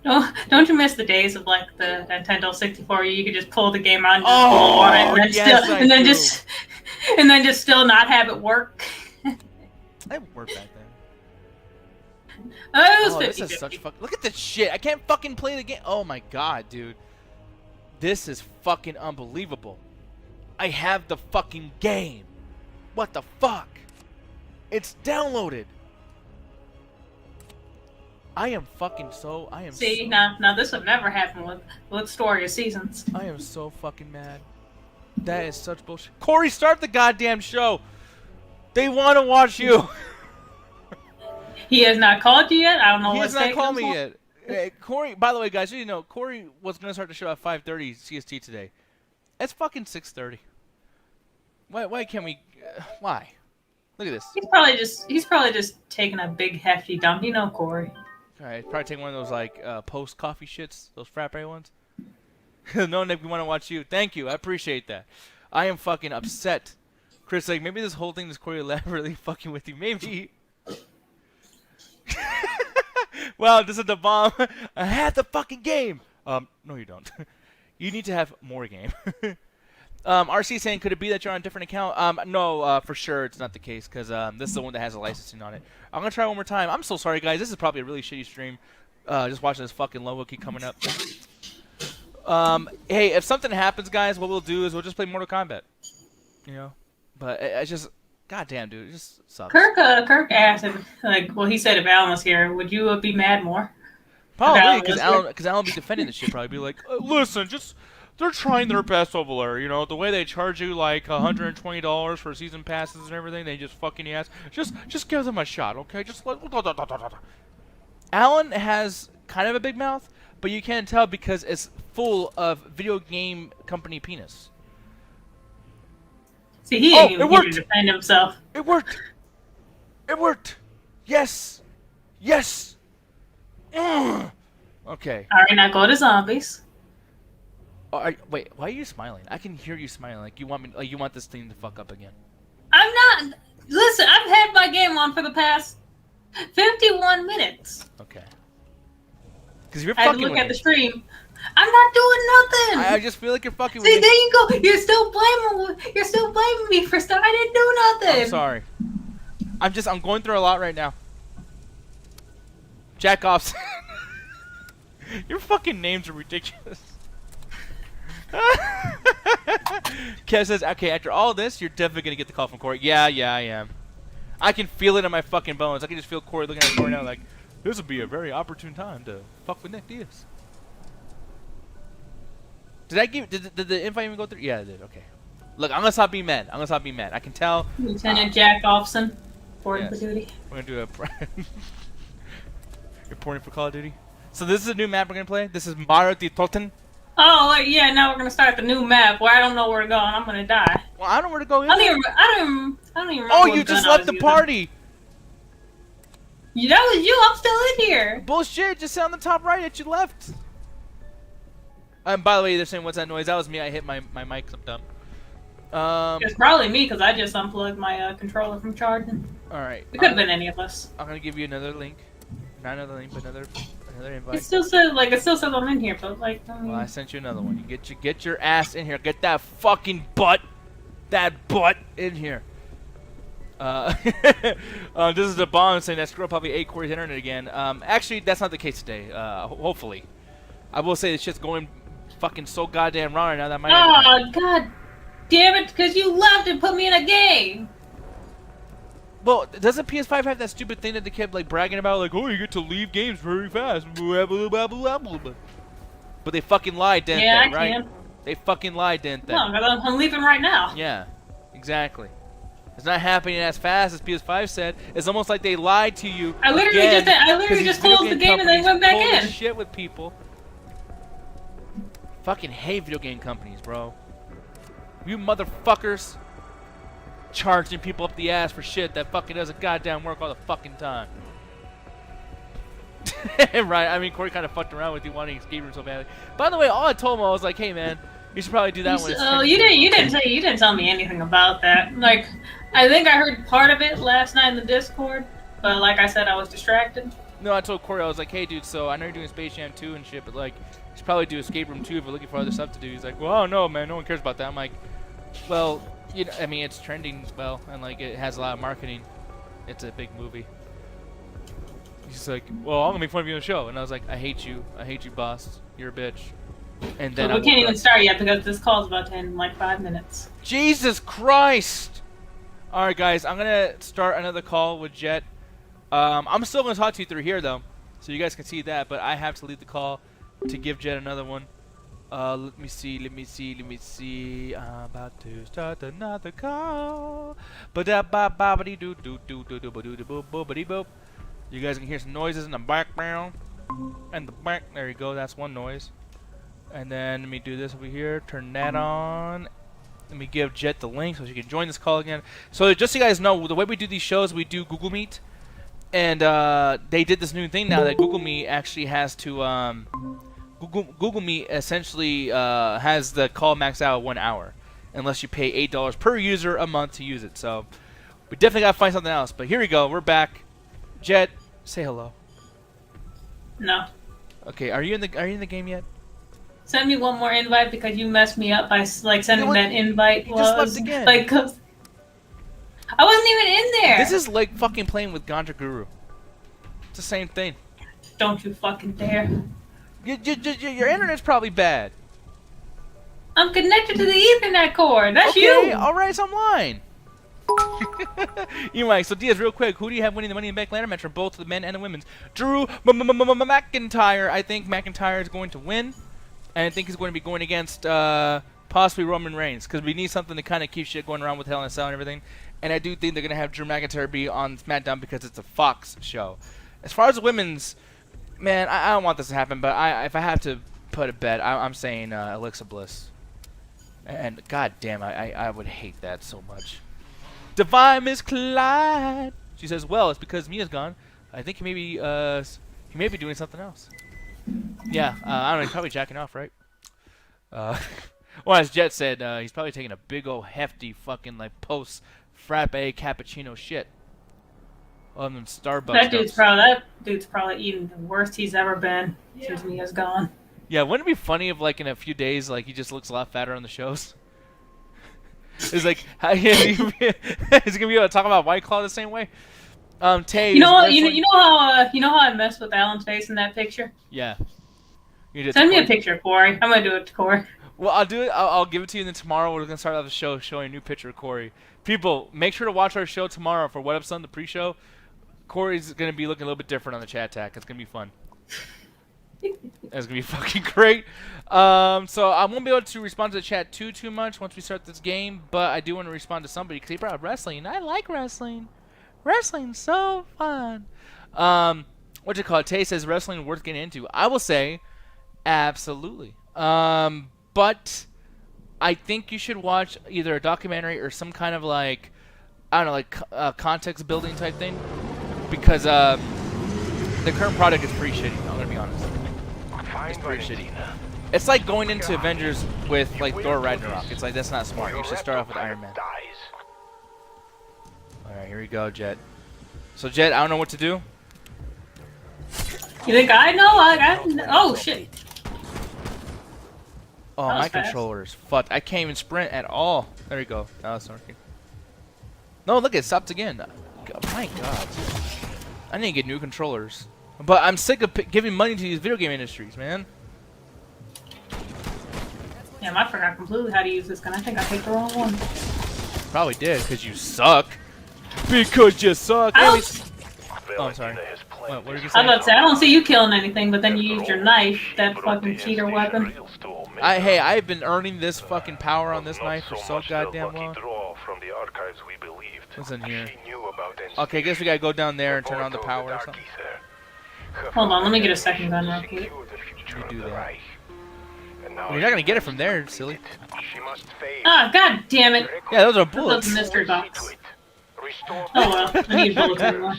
Don't you miss the days of like the Nintendo 64 where you could just pull the game out and just pull on it and then just still not have it work? That worked back then. It was 50-50. This is such fuck. Look at this shit. I can't fucking play the game. Oh my god, dude. This is fucking unbelievable. I have the fucking game. What the fuck? It's downloaded. See, now this would never happen with Story of Seasons. I am so fucking mad. That is such bullshit. Corey, start the goddamn show. They want to watch you. He has not called you yet. I don't know what's taking him. He has not called me yet. Hey, Corey, by the way, guys, you know, Corey was going to start the show at 5:30 CST today. It's fucking 6:30. Why can't we? Why? Look at this. He's probably just taking a big hefty dump. You know, Corey. All right, probably taking one of those like post coffee shits, those frappe ones. No, Nick, we want to watch you. Thank you, I appreciate that. I am fucking upset. Chris, like maybe this whole thing, this Corey lab really fucking with you. Maybe. Wow, this is the bomb. I had the fucking game. No, you don't. You need to have more game. RC saying, could it be that you're on a different account? No, for sure it's not the case, because this is the one that has a licensing on it. I'm going to try one more time. I'm so sorry, guys. This is probably a really shitty stream. Just watching this fucking logo keep coming up. Hey, if something happens, guys, what we'll do is we'll just play Mortal Kombat. You know? But it's just, goddamn, dude, it just sucks. Kirk asked, he said if Alan was here, would you be mad more? Probably, because Alan would be defending this shit. Probably be like, listen, they're trying their best over there. You know, the way they charge you like $120 for season passes and everything, they just fucking ass. Just give them a shot, okay? Alan has kind of a big mouth, but you can't tell because it's full of video game company penis. See, he ain't even here to defend himself. It worked. It worked. Yes. Yes. Okay. All right, now go to zombies. Wait, why are you smiling? I can hear you smiling. Like you want me. Like you want this thing to fuck up again. I'm not. Listen, I've had my game on for the past 51 minutes. Okay. Because you're I fucking had to look with at me. the stream. I'm not doing nothing. I just feel like you're fucking with See, me. there you go. You're still blaming me for stuff. I didn't do nothing. I'm sorry. I'm going through a lot right now. Jack off. Your fucking names are ridiculous. Kev says, okay, after all this, you're definitely gonna get the call from Corey. Yeah, I am. I can feel it in my fucking bones. I can just feel Corey looking at Corey now like, this would be a very opportune time to fuck with Nick Diaz. Did the invite even go through? Yeah, it did. Okay. Look, I'm gonna stop being mad. I can tell. Lieutenant Jack Offson, reporting for duty. We're gonna do a. Reporting for Call of Duty. So this is a new map we're gonna play. This is Mario di Toten. Oh yeah, now we're gonna start the new map where I don't know where to go and I'm gonna die. Well, I don't know where to go. I don't even remember. Oh, you just left the party. That was you. I'm still in here. Bullshit! Just sit on the top right that you left. By the way, they're saying, "What's that noise?" That was me. I hit my mic. I'm dumb. It's probably me because I just unplugged my controller from charging. All right. It could have been any of us. I'm gonna give you another link. Not another link, but another invite. It still says I'm in here, but like. Well, I sent you another one. You get your ass in here. Get that fucking butt, in here. This is the bomb saying that Screw probably ate Corey's internet again. Actually, that's not the case today. Hopefully, I will say this shit's going fucking so goddamn wrong right now that might. Oh god, damn it! Because you left and put me in a game. Well, doesn't PS5 have that stupid thing that they kept like bragging about, like, oh, you get to leave games very fast, blah, blah, blah, blah, blah, blah. But they fucking lied, didn't they? Right? Can. They fucking lied, didn't they? No, I'm leaving right now. Yeah, exactly. It's not happening as fast as PS5 said. It's almost like they lied to you. I literally just closed the game and then went back in. Shit with people. Fucking hate video game companies, bro. You motherfuckers. Charging people up the ass for shit that fucking doesn't goddamn work all the fucking time. Right, I mean, Corey kind of fucked around with you wanting to escape room so badly. By the way, all I told him, I was like, hey man, you should probably do that one. Oh, you didn't tell me anything about that. Like, I think I heard part of it last night in the Discord, but like I said, I was distracted. No, I told Corey, I was like, hey dude, so I know you're doing Space Jam 2 and shit, but like, you should probably do Escape Room 2 if we're looking for other stuff to do. He's like, well, I don't know, man, no one cares about that. I'm like, well, you know, I mean, it's trending well, and like it has a lot of marketing. It's a big movie. He's like, well, I'm gonna make fun of you on the show, and I was like, I hate you, boss. You're a bitch. And then we can't even start yet because this call's about to end in like 5 minutes. Jesus Christ! All right, guys, I'm gonna start another call with Jet. I'm still gonna talk to you through here though, so you guys can see that. But I have to leave the call to give Jet another one. Let me see. I'm about to start another call. You guys can hear some noises in the background. And the back, there you go, that's one noise. And then let me do this over here, turn that on. Let me give Jet the link so she can join this call again. So just so you guys know, the way we do these shows, we do Google Meet. And they did this new thing now that Google Meet actually has to... Google Meet essentially has the call maxed out at 1 hour, unless you pay $8 per user a month to use it. So we definitely gotta find something else. But here we go, we're back. Jet, say hello. No. Okay, are you in the game yet? Send me one more invite because you messed me up by like sending that invite. You just left again. Like, 'cause I wasn't even in there. This is like fucking playing with Ganja Guru. It's the same thing. Don't you fucking dare. Your internet's probably bad. I'm connected to the Ethernet cord. That's okay, you. Alright, so I'm lying. Anyway, so Diaz, real quick, who do you have winning the Money in the Bank ladder match for both the men and the women's? Drew McIntyre. I think McIntyre is going to win. And I think he's going to be going against possibly Roman Reigns. Because we need something to kind of keep shit going around with Hell in a Cell and everything. And I do think they're going to have Drew McIntyre be on SmackDown because it's a Fox show. As far as the women's, man, I don't want this to happen. But if I have to put a bet, I'm saying Alexa Bliss. And god damn, I would hate that so much. Divine Miss Clyde. She says, well, it's because Mia's gone. I think he may be doing something else. Yeah, I don't know, he's probably jacking off, right? Well, as Jet said, he's probably taking a big old hefty fucking like post frappe cappuccino shit. Other than Starbucks. That dude's probably eating the worst he's ever been since Mia's gone. Yeah, wouldn't it be funny if like in a few days like he just looks a lot fatter on the shows? It's like he's gonna be able to talk about White Claw the same way. Tay. You know what? You know how I messed with Alan's face in that picture. Yeah. Send me a picture, Corey. I'm gonna do it to Corey. Well, I'll do it. I'll give it to you, and then tomorrow we're gonna start off the show showing a new picture of Corey. People, make sure to watch our show tomorrow for What Up Son, the pre-show. Corey's gonna be looking a little bit different on the chat tag. It's gonna be fun. It's gonna be fucking great. So I won't be able to respond to the chat too much once we start this game, but I do want to respond to somebody because he brought up wrestling. I like wrestling. Wrestling's so fun. What you call it? Tay says wrestling worth getting into. I will say, absolutely. But I think you should watch either a documentary or some kind of like, I don't know, like context building type thing, because the current product is pretty shitty. I'm gonna be honest. It's pretty shitty. It's like going into Avengers with like Thor Ragnarok. It's like that's not smart. You should start off with Iron Man. All right, here we go, Jet. So Jet, I don't know what to do. You think I know? Oh shit. Oh, my controllers. Fuck, I can't even sprint at all. There you go. Now it's working. No, look, it stopped again. My God. I need to get new controllers. But I'm sick of giving money to these video game industries, man. Damn, I forgot completely how to use this gun. I think I picked the wrong one. Probably did, because you suck. Because you suck. Oh, I'm sorry. What did you say? I was about to say, I don't see you killing anything, but then you used your knife, that fucking cheater weapon. Hey, I've been earning this fucking power on this knife for so goddamn long. What's in here? Okay, I guess we gotta go down there and turn on the power or something. Hold on, let me get a second gun real quick. You do that. Well, you're not gonna get it from there, silly. Ah, god damn it! Yeah, those are bullets. Those mystery box. Oh well, I need bullets anymore.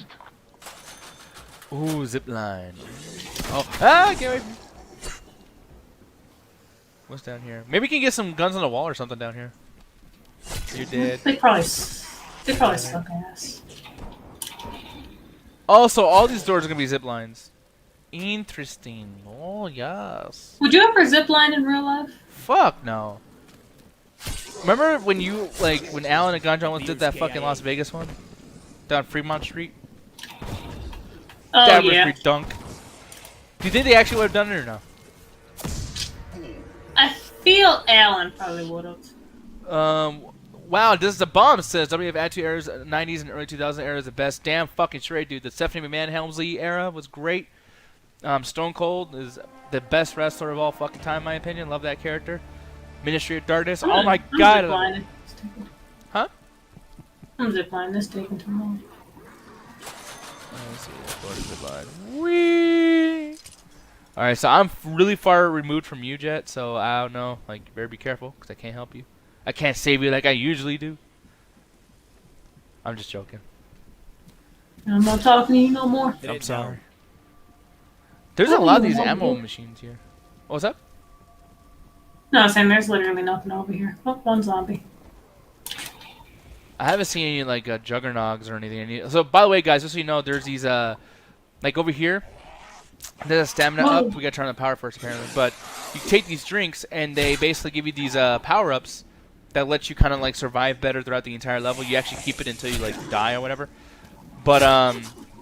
Ooh, zip line. Oh, get away from me. What's down here? Maybe we can get some guns on the wall or something down here. You're dead. They probably suck ass. Also, all these doors are gonna be zip lines. Interesting. Oh yes. Would you ever zip line in real life? Fuck no. Remember when you when Alan and Ganja once did that fucking Las Vegas one down Fremont Street? Oh that yeah. was redunk. Do you think they actually would have done it or no? I feel Alan probably would have. Wow, this is a bomb. Says WWF Attitude Era's 90s and early 2000s era is the best. Damn fucking straight, dude. The Stephanie McMahon Helmsley era was great. Stone Cold is the best wrestler of all fucking time, in my opinion. Love that character. Ministry of Darkness. Oh my god. Huh? I'm ziplining. This taking too long. Let's see. Whee! Alright, so I'm really far removed from you, Jet, so I don't know. Like, you better be careful, because I can't help you. I can't save you like I usually do. I'm just joking. I'm not talking to you no more. I'm sorry. There's a lot of these ammo machines here. What's up? No, I'm saying there's literally nothing over here. Oh, one zombie. I haven't seen any like juggernauts or anything. So by the way, guys, just so you know, there's these like over here. There's a stamina Whoa. up. We gotta turn on the power first, apparently. But you take these drinks, and they basically give you these power-ups that let you kind of like survive better throughout the entire level. You actually keep it until you like die or whatever. But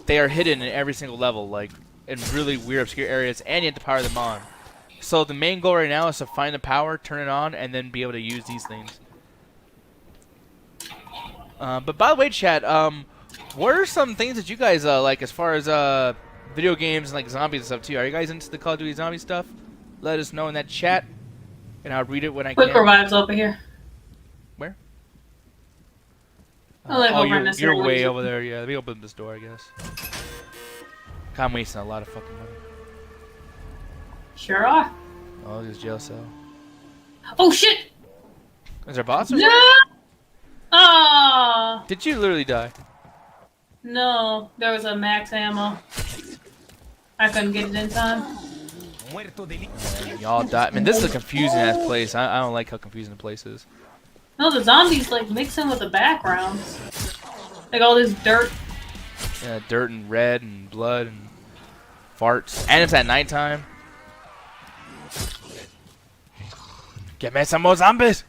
they are hidden in every single level, like in really weird, obscure areas, and you have to power them on. So the main goal right now is to find the power, turn it on, and then be able to use these things. But by the way, chat, what are some things that you guys like as far as video games and like zombies and stuff too? Are you guys into the Call of Duty zombie stuff? Let us know in that chat, and I'll read it when I Quick can. revives over here. Where? I live over in this you're area. way over there. Yeah, let me open this door, I guess. God, I'm wasting a lot of fucking money. Sure are. Oh, this jail cell. Oh shit! Is there a boss or No! something? Oh Did you literally die? no, there was a max ammo. I couldn't get it in time. Y'all died. Man, this is a confusing ass place. I don't like how confusing the place is. No, the zombies like mix in with the backgrounds. Like all this dirt. Yeah, dirt and red and blood and farts. And it's at nighttime. Get me some more zombies!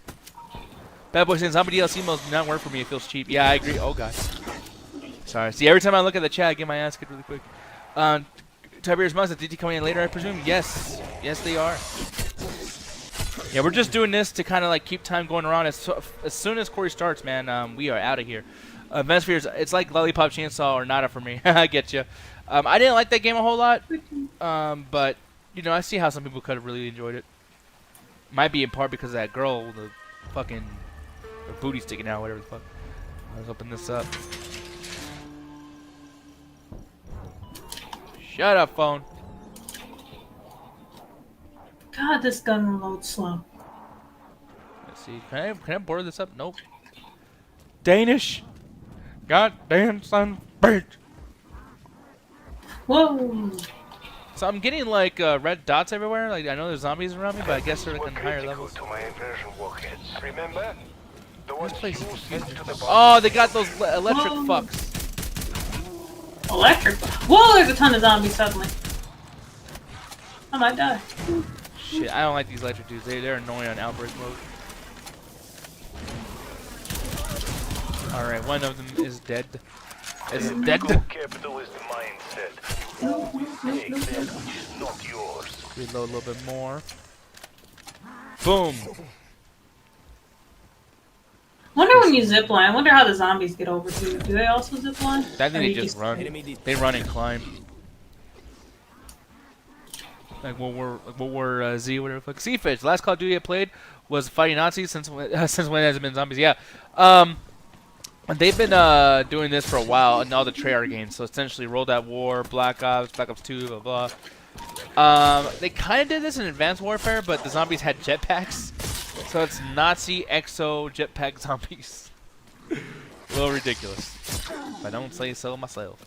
Bad Boy saying zombie DLC modes do not work for me. It feels cheap. Yeah, I agree. Oh, God. Sorry. See, every time I look at the chat, I get my ass kicked really quick. Tiberius Mustard, did you come in later, I presume? Yes. Yes, they are. Yeah, we're just doing this to kind of like keep time going around. As soon as Corey starts, man, we are out of here. Ventspheres, it's like Lollipop Chainsaw or nada for me. I get you. I didn't like that game a whole lot, but you know, I see how some people could have really enjoyed it. Might be in part because of that girl with the fucking her booty sticking out, whatever the fuck. Let's open this up. Shut up, phone. God, this gun reloads slow. Let's see. Can I board this up? Nope. Danish. Goddamn son bitch. Whoa! So I'm getting like red dots everywhere. Like I know there's zombies around me, but I guess they're like on higher levels. Remember? This place is confusing. Oh, they got those electric fucks. Electric. Whoa! There's a ton of zombies suddenly. I might die. Shit, I don't like these electric dudes. They're annoying on outbreak mode. Alright, one of them is dead. Is dead. Capitalist mindset. We take that which is not yours. Reload a little bit more. Boom. Wonder when you zip line. I wonder how the zombies get over to you. Do they also zip line? I think they just run. They run and climb. Like World War Z, whatever the fuck. Seafish. The last Call of Duty I played was fighting Nazis since when it hasn't been zombies. Yeah. They've been doing this for a while in all the Treyarch games. So essentially, World at War, Black Ops, Black Ops 2, blah blah. They kind of did this in Advanced Warfare, but the zombies had jetpacks. So it's Nazi exo jetpack zombies. A little ridiculous. If I don't say so myself.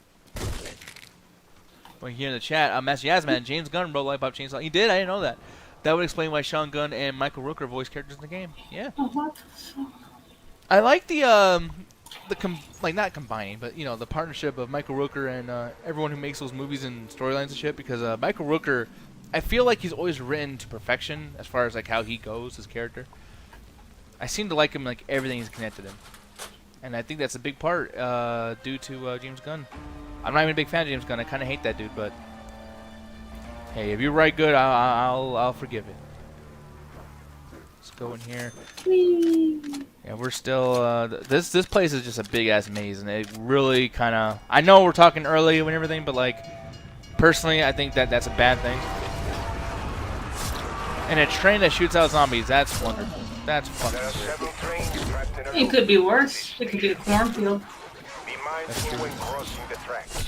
Well, here in the chat, Master Yazman, James Gunn wrote Lollipop Chainsaw. He did? I didn't know that. That would explain why Sean Gunn and Michael Rooker voice characters in the game. Yeah. Oh, what the fuck? I like the not combining, but you know, the partnership of Michael Rooker and everyone who makes those movies and storylines and shit. Because Michael Rooker, I feel like he's always written to perfection as far as like how he goes, his character. I seem to like him like everything he's connected him, and I think that's a big part due to James Gunn. I'm not even a big fan of James Gunn. I kind of hate that dude, but hey, if you write good, I'll forgive it. Let's go in here. Whee! Yeah, we're still this place is just a big ass maze, and it really kind of. I know we're talking early and everything, but like personally, I think that's a bad thing. And a train that shoots out zombies, that's wonderful. That's fucking There are great. several trains trapped in a It could be worse. It could be a cornfield. Be mindful when crossing the tracks.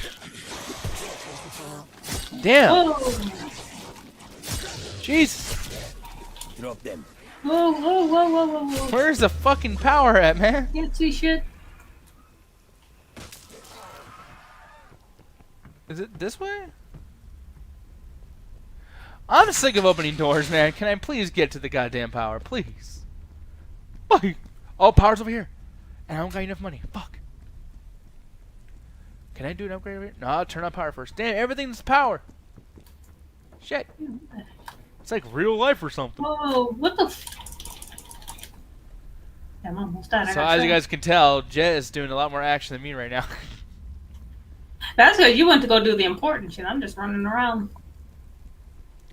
Damn! Whoa! Jesus! Drop them. Whoa, whoa, whoa, whoa, whoa, whoa. Where's the fucking power at, man? Can't see shit. Is it this way? I'm sick of opening doors, man. Can I please get to the goddamn power, please? Fuck. Oh, power's over here. And I don't got enough money. Fuck. Can I do an upgrade over here? No, I'll turn on power first. Damn, everything's power. Shit. It's like real life or something. Oh, what the? Yeah, I'm almost done. So as you guys can tell, Jet is doing a lot more action than me right now. That's good. You went to go do the important shit. I'm just running around.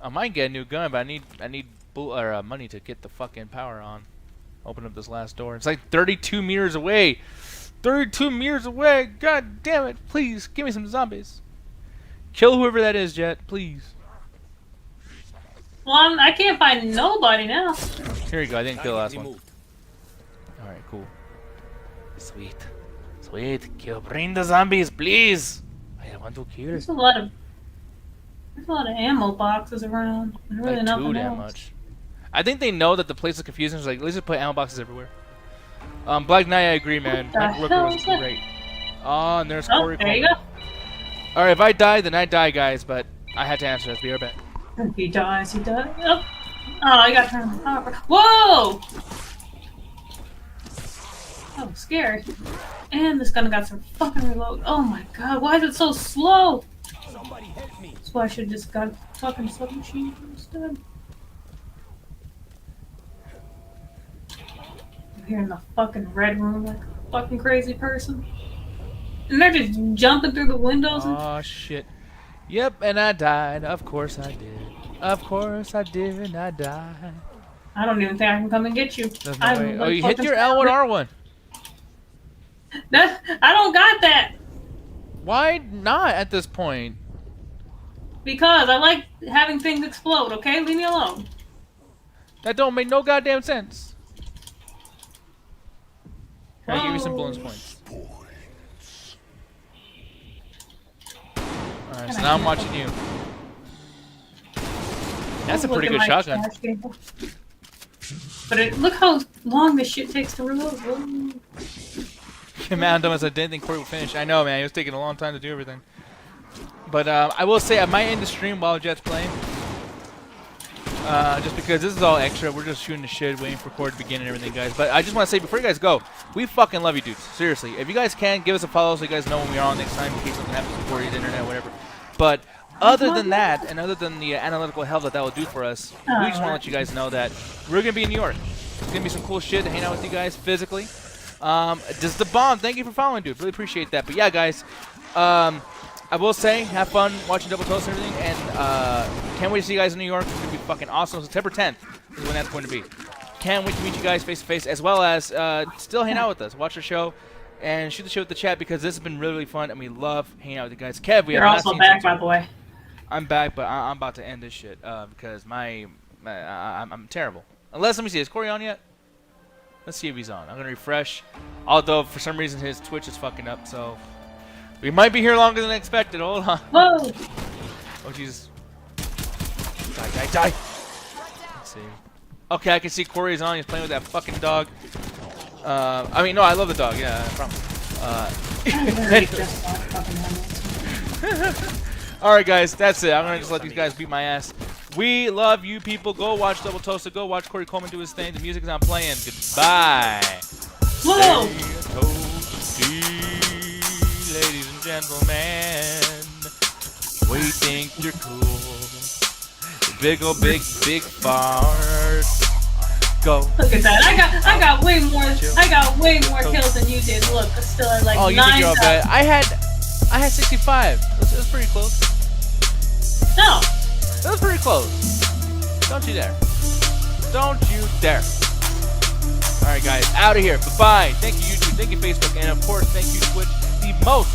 I might get a new gun, but I need money to get the fucking power on. Open up this last door. It's like 32 meters away. 32 meters away. God damn it! Please give me some zombies. Kill whoever that is, Jet. Please. Well, I can't find nobody now. Here you go. I didn't kill the last one. All right, cool. Sweet, sweet. Bring the zombies, please. I want to kill. There's a lot of ammo boxes around. There's really Like nothing too damn else. much. I think they know that the place is confusing. It's like, let's just put ammo boxes everywhere. Black Knight, I agree, man. What the That hell was is that? great. Oh, and there's Oh, Corey. there you go. All right, if I die, then I die, guys. But I had to answer this. Be right back. If he dies, he dies. Oh, I got turned on the power. Whoa! Oh, scary. And this gun got some fucking reload. Oh my god, why is it so slow? Somebody help me. That's why I should just got a fucking submachine gun instead. I'm here in the fucking red room like a fucking crazy person. And they're just jumping through the windows and Oh shit. Yep, and I died. Of course I did. Of course I did. And I died. I don't even think I can come and get you. There's no I'm way. like Oh, you hit fucking your L1 R1. I don't got that Why not at this point? because I like having things explode. Okay, leave me alone. That don't make no goddamn sense. Can I give you some Whoa. bonus points? Alright, so Can I now I'm hear watching you. That's a Look pretty at good my shotgun. cash table. But look how long this shit takes to reload. Whoa. Man, dumbass, I didn't think Corey would finish. I know, man. It was taking a long time to do everything. But I will say, I might end the stream while Jet's playing. Just because this is all extra. We're just shooting the shit, waiting for Corey to begin and everything, guys. But I just want to say, before you guys go, we fucking love you, dudes. Seriously. If you guys can, give us a follow so you guys know when we're on next time in case something happens to Corey's internet, whatever. But other than that, and other than the analytical hell that will do for us, we just want to let you guys know that we're going to be in New York. It's going to be some cool shit to hang out with you guys physically. Just the bomb. Thank you for following, dude. Really appreciate that. But yeah, guys, I will say, have fun watching Double Toast and everything, and can't wait to see you guys in New York. It's going to be fucking awesome. September 10th is when that's going to be. Can't wait to meet you guys face to face, as well as still hang out with us, watch our show, and shoot the shit with the chat, because this has been really, really fun, and we love hanging out with you guys. Kev, we You're have not also seen back, since- by the way. I'm back, but I'm about to end this shit because I'm terrible. Unless, let me see, is Corey on yet? Let's see if he's on. I'm gonna refresh. Although for some reason his Twitch is fucking up, so we might be here longer than expected. Hold on. Whoa! Oh Jesus! Die! Let's see. Okay, I can see Corey's on. He's playing with that fucking dog. I mean, no, I love the dog. Yeah, I promise. Alright guys, that's it. I'm gonna just let these guys beat my ass. We love you people. Go watch Double Toasted. Go watch Corey Coleman do his thing. The music's not playing. Goodbye. Whoa! Stay toasty, ladies and gentlemen. We think you're cool. Big ol' big fart. Go. Look at that! I got way more kills than you did. Look, I still at like Oh, you 9. think you're all bad. I had 65. It was pretty close. No. That was pretty close. Don't you dare. Don't you dare. Alright guys, out of here. Bye-bye. Thank you YouTube, thank you Facebook, and of course thank you Twitch, the most